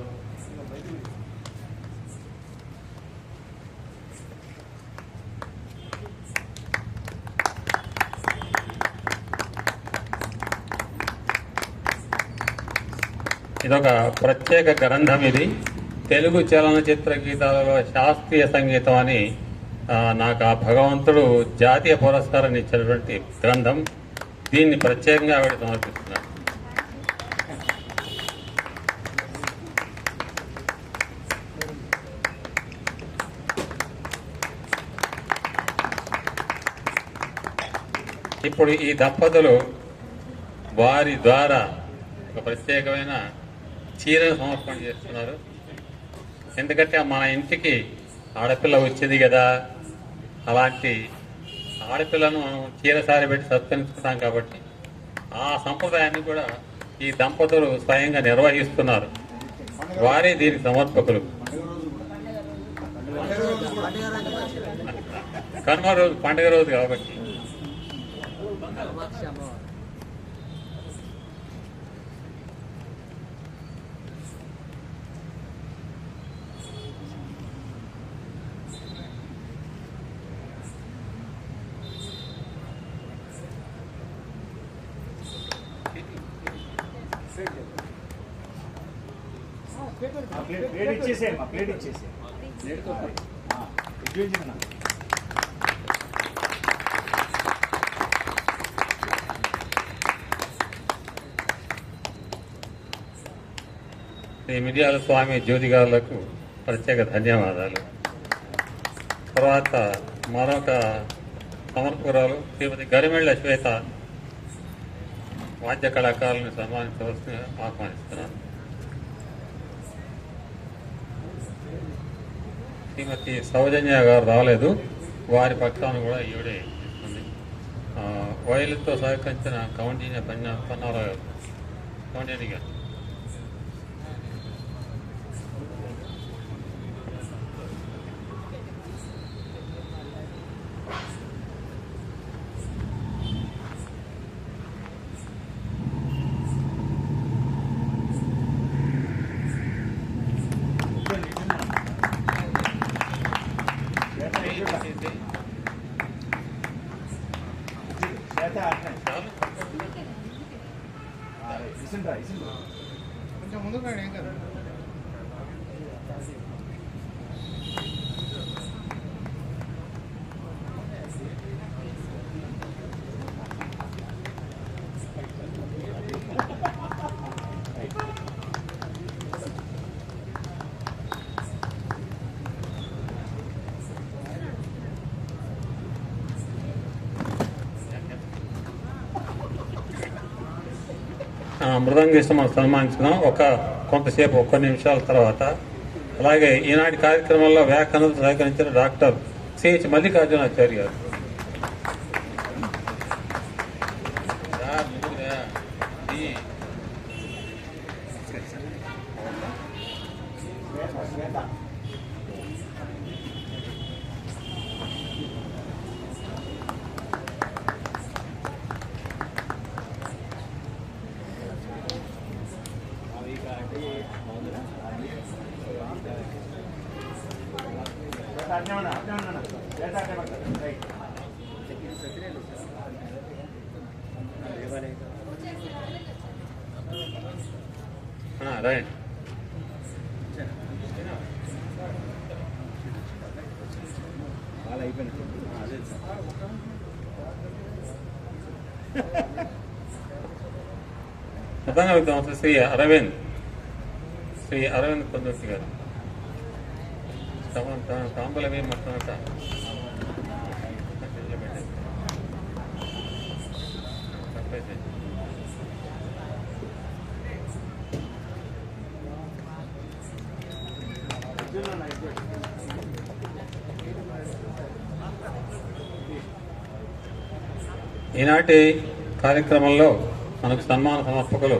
S1: ఇదొక ప్రత్యేక గ్రంథం. ఇది తెలుగు చలనచిత్ర గీతాలలో శాస్త్రీయ సంగీతం అని నాకు ఆ భగవంతుడు జాతీయ పురస్కారాన్ని ఇచ్చినటువంటి గ్రంథం. దీన్ని ప్రత్యేకంగా ఆవిడ సమర్పిస్తున్నారు. ఇప్పుడు ఈ దంపతులు వారి ద్వారా ఒక ప్రత్యేకమైన చీరను సమర్పణ చేస్తున్నారు. ఎందుకంటే మన ఇంటికి ఆడపిల్ల వచ్చింది కదా, అలాంటి ఆడపిల్లను మనం చీర సారి పెట్టి సత్కరించుకుంటాం కాబట్టి ఆ సంప్రదాయాన్ని కూడా ఈ దంపతులు స్వయంగా నిర్వహిస్తున్నారు. వారే దీనికి సమర్పకులు. కనుమ రోజు పండుగ రోజు కాబట్టి
S5: ప్లేట్ ఇచ్చేసేమ్మా, ప్లేట్ ఇచ్చేసే.
S1: శ్రీ మిరియాల స్వామి జ్యోతి గారులకు ప్రత్యేక ధన్యవాదాలు. తర్వాత మరొక సమర్పకురాలు శ్రీమతి గరిమెళ్ల శ్వేత వాద్య కళాకారులను సన్మానించవలసిందిగా ఆహ్వానిస్తున్నాను. శ్రీమతి సౌజన్య గారు రాలేదు, వారి పక్షాన్ని కూడా ఈవిడే ఇస్తుంది. వయలుతో సహకరించిన కౌండిన్య పన్నారావు గారు, కౌండిని గారు.
S5: కొంచెం ముందుకు ఏం కదా.
S1: మృదంగిస్తూ మనం సన్మానించుకున్నాం కొంతసేపు 1 నిమిషాల తర్వాత. అలాగే ఈనాటి కార్యక్రమంలో వ్యాఖ్యానంతో సహకరించిన డాక్టర్ సిహెచ్ మల్లికార్జునాచారి గారు. రైట్. మృదంగ విద్వాంసులు శ్రీ అరవింద్ శ్రీ అరవింద్ కొందూర్తి గారు తాంబూలమే మొట్టమొదట ఈనాటి కార్యక్రమంలో మనకు సన్మాన సమర్పకులు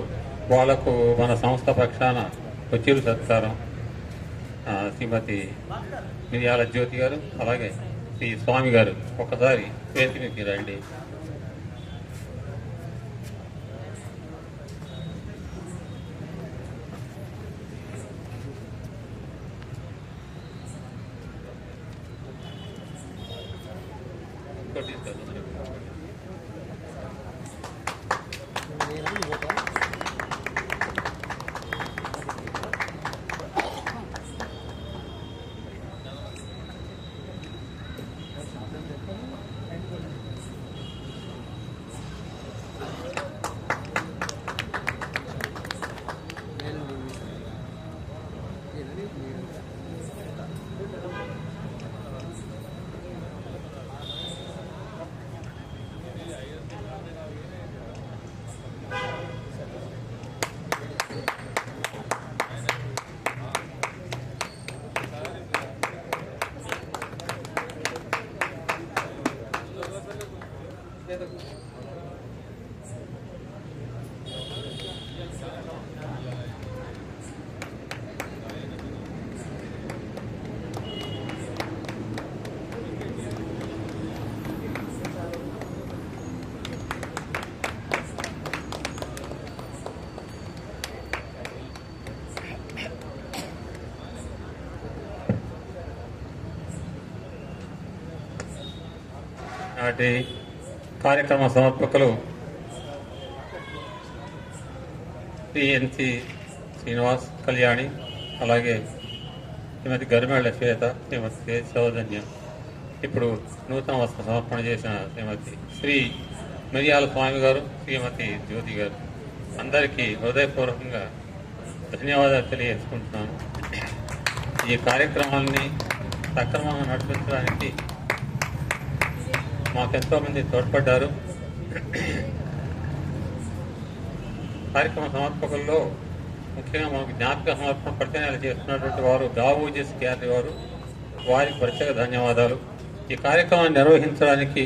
S1: వాళ్లకు మన సంస్థ పక్షాన వచ్చీలు సత్కారం శ్రీమతి మిరియాల జ్యోతి గారు, అలాగే శ్రీ స్వామి గారు ఒకసారి వేదికకి రండి. నాటి కార్యక్రమ సమర్పకులు శ్రీ శ్రీనివాస్ కళ్యాణి, అలాగే శ్రీమతి గరిమేళ్ల శ్వేత, శ్రీమతి కె సౌజన్యం, ఇప్పుడు నూతన వస్త్ర సమర్పణ చేసిన శ్రీమతి శ్రీ మిరియాల స్వామి గారు, శ్రీమతి జ్యోతి గారు, అందరికీ హృదయపూర్వకంగా ధన్యవాదాలు తెలియజేసుకుంటున్నాను. ఈ కార్యక్రమాన్ని సక్రమంగా నడిపించడానికి మాకెంతో మంది తోడ్పడ్డారు. కార్యక్రమ సమర్పకుల్లో ముఖ్యంగా మనకు జ్ఞాపక సమర్పణ ప్రతినిధులు చేస్తున్నటువంటి వారు దావూజీ గ్యాలరీ వారు, వారికి ప్రత్యేక ధన్యవాదాలు. ఈ కార్యక్రమాన్ని నిర్వహించడానికి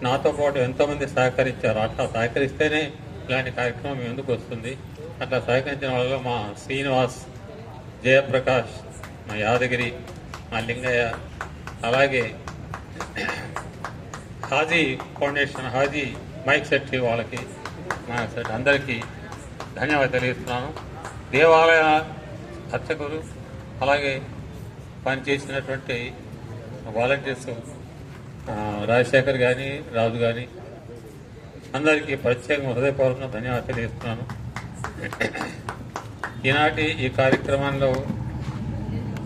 S1: నాతో పాటు ఎంతోమంది సహకరించారు. అట్లా సహకరిస్తేనే ఇలాంటి కార్యక్రమం ఎందుకు వస్తుంది. అట్లా సహకరించిన వాళ్ళలో మా శ్రీనివాస్, జయప్రకాష్, మా యాదగిరి, మా లింగయ్య, అలాగే Haji foundation Haji mike set వాళ్ళకి, మా సెట్ అందరికీ ధన్యవాదాలు తెలియజేస్తున్నాను. దేవాలయ అర్చకులు, అలాగే పనిచేసినటువంటి వాలంటీర్స్ రాజశేఖర్ కానీ, రాజు కానీ, అందరికీ ప్రత్యేకంగా హృదయపూర్వకంగా ధన్యవాదాలు తెలియజేస్తున్నాను. ఈనాటి ఈ కార్యక్రమంలో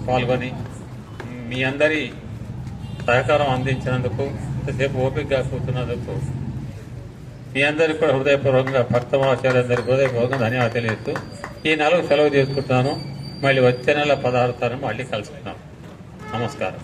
S1: పాల్గొని మీ అందరి సహకారం అందించినందుకు, ఎంతసేపు ఓపికగా కూర్చున్నందుకు మీ అందరికీ కూడా హృదయపూర్వకంగా భక్త మహాశయులందరికీ హృదయపూర్వకంగా ధన్యవాదాలు తెలియజేస్తూ ఈ నెలకు సెలవు తీసుకుంటున్నాను. మళ్ళీ వచ్చే నెల 16 తారీఖు మళ్ళీ కలుసుకుంటాను. నమస్కారం.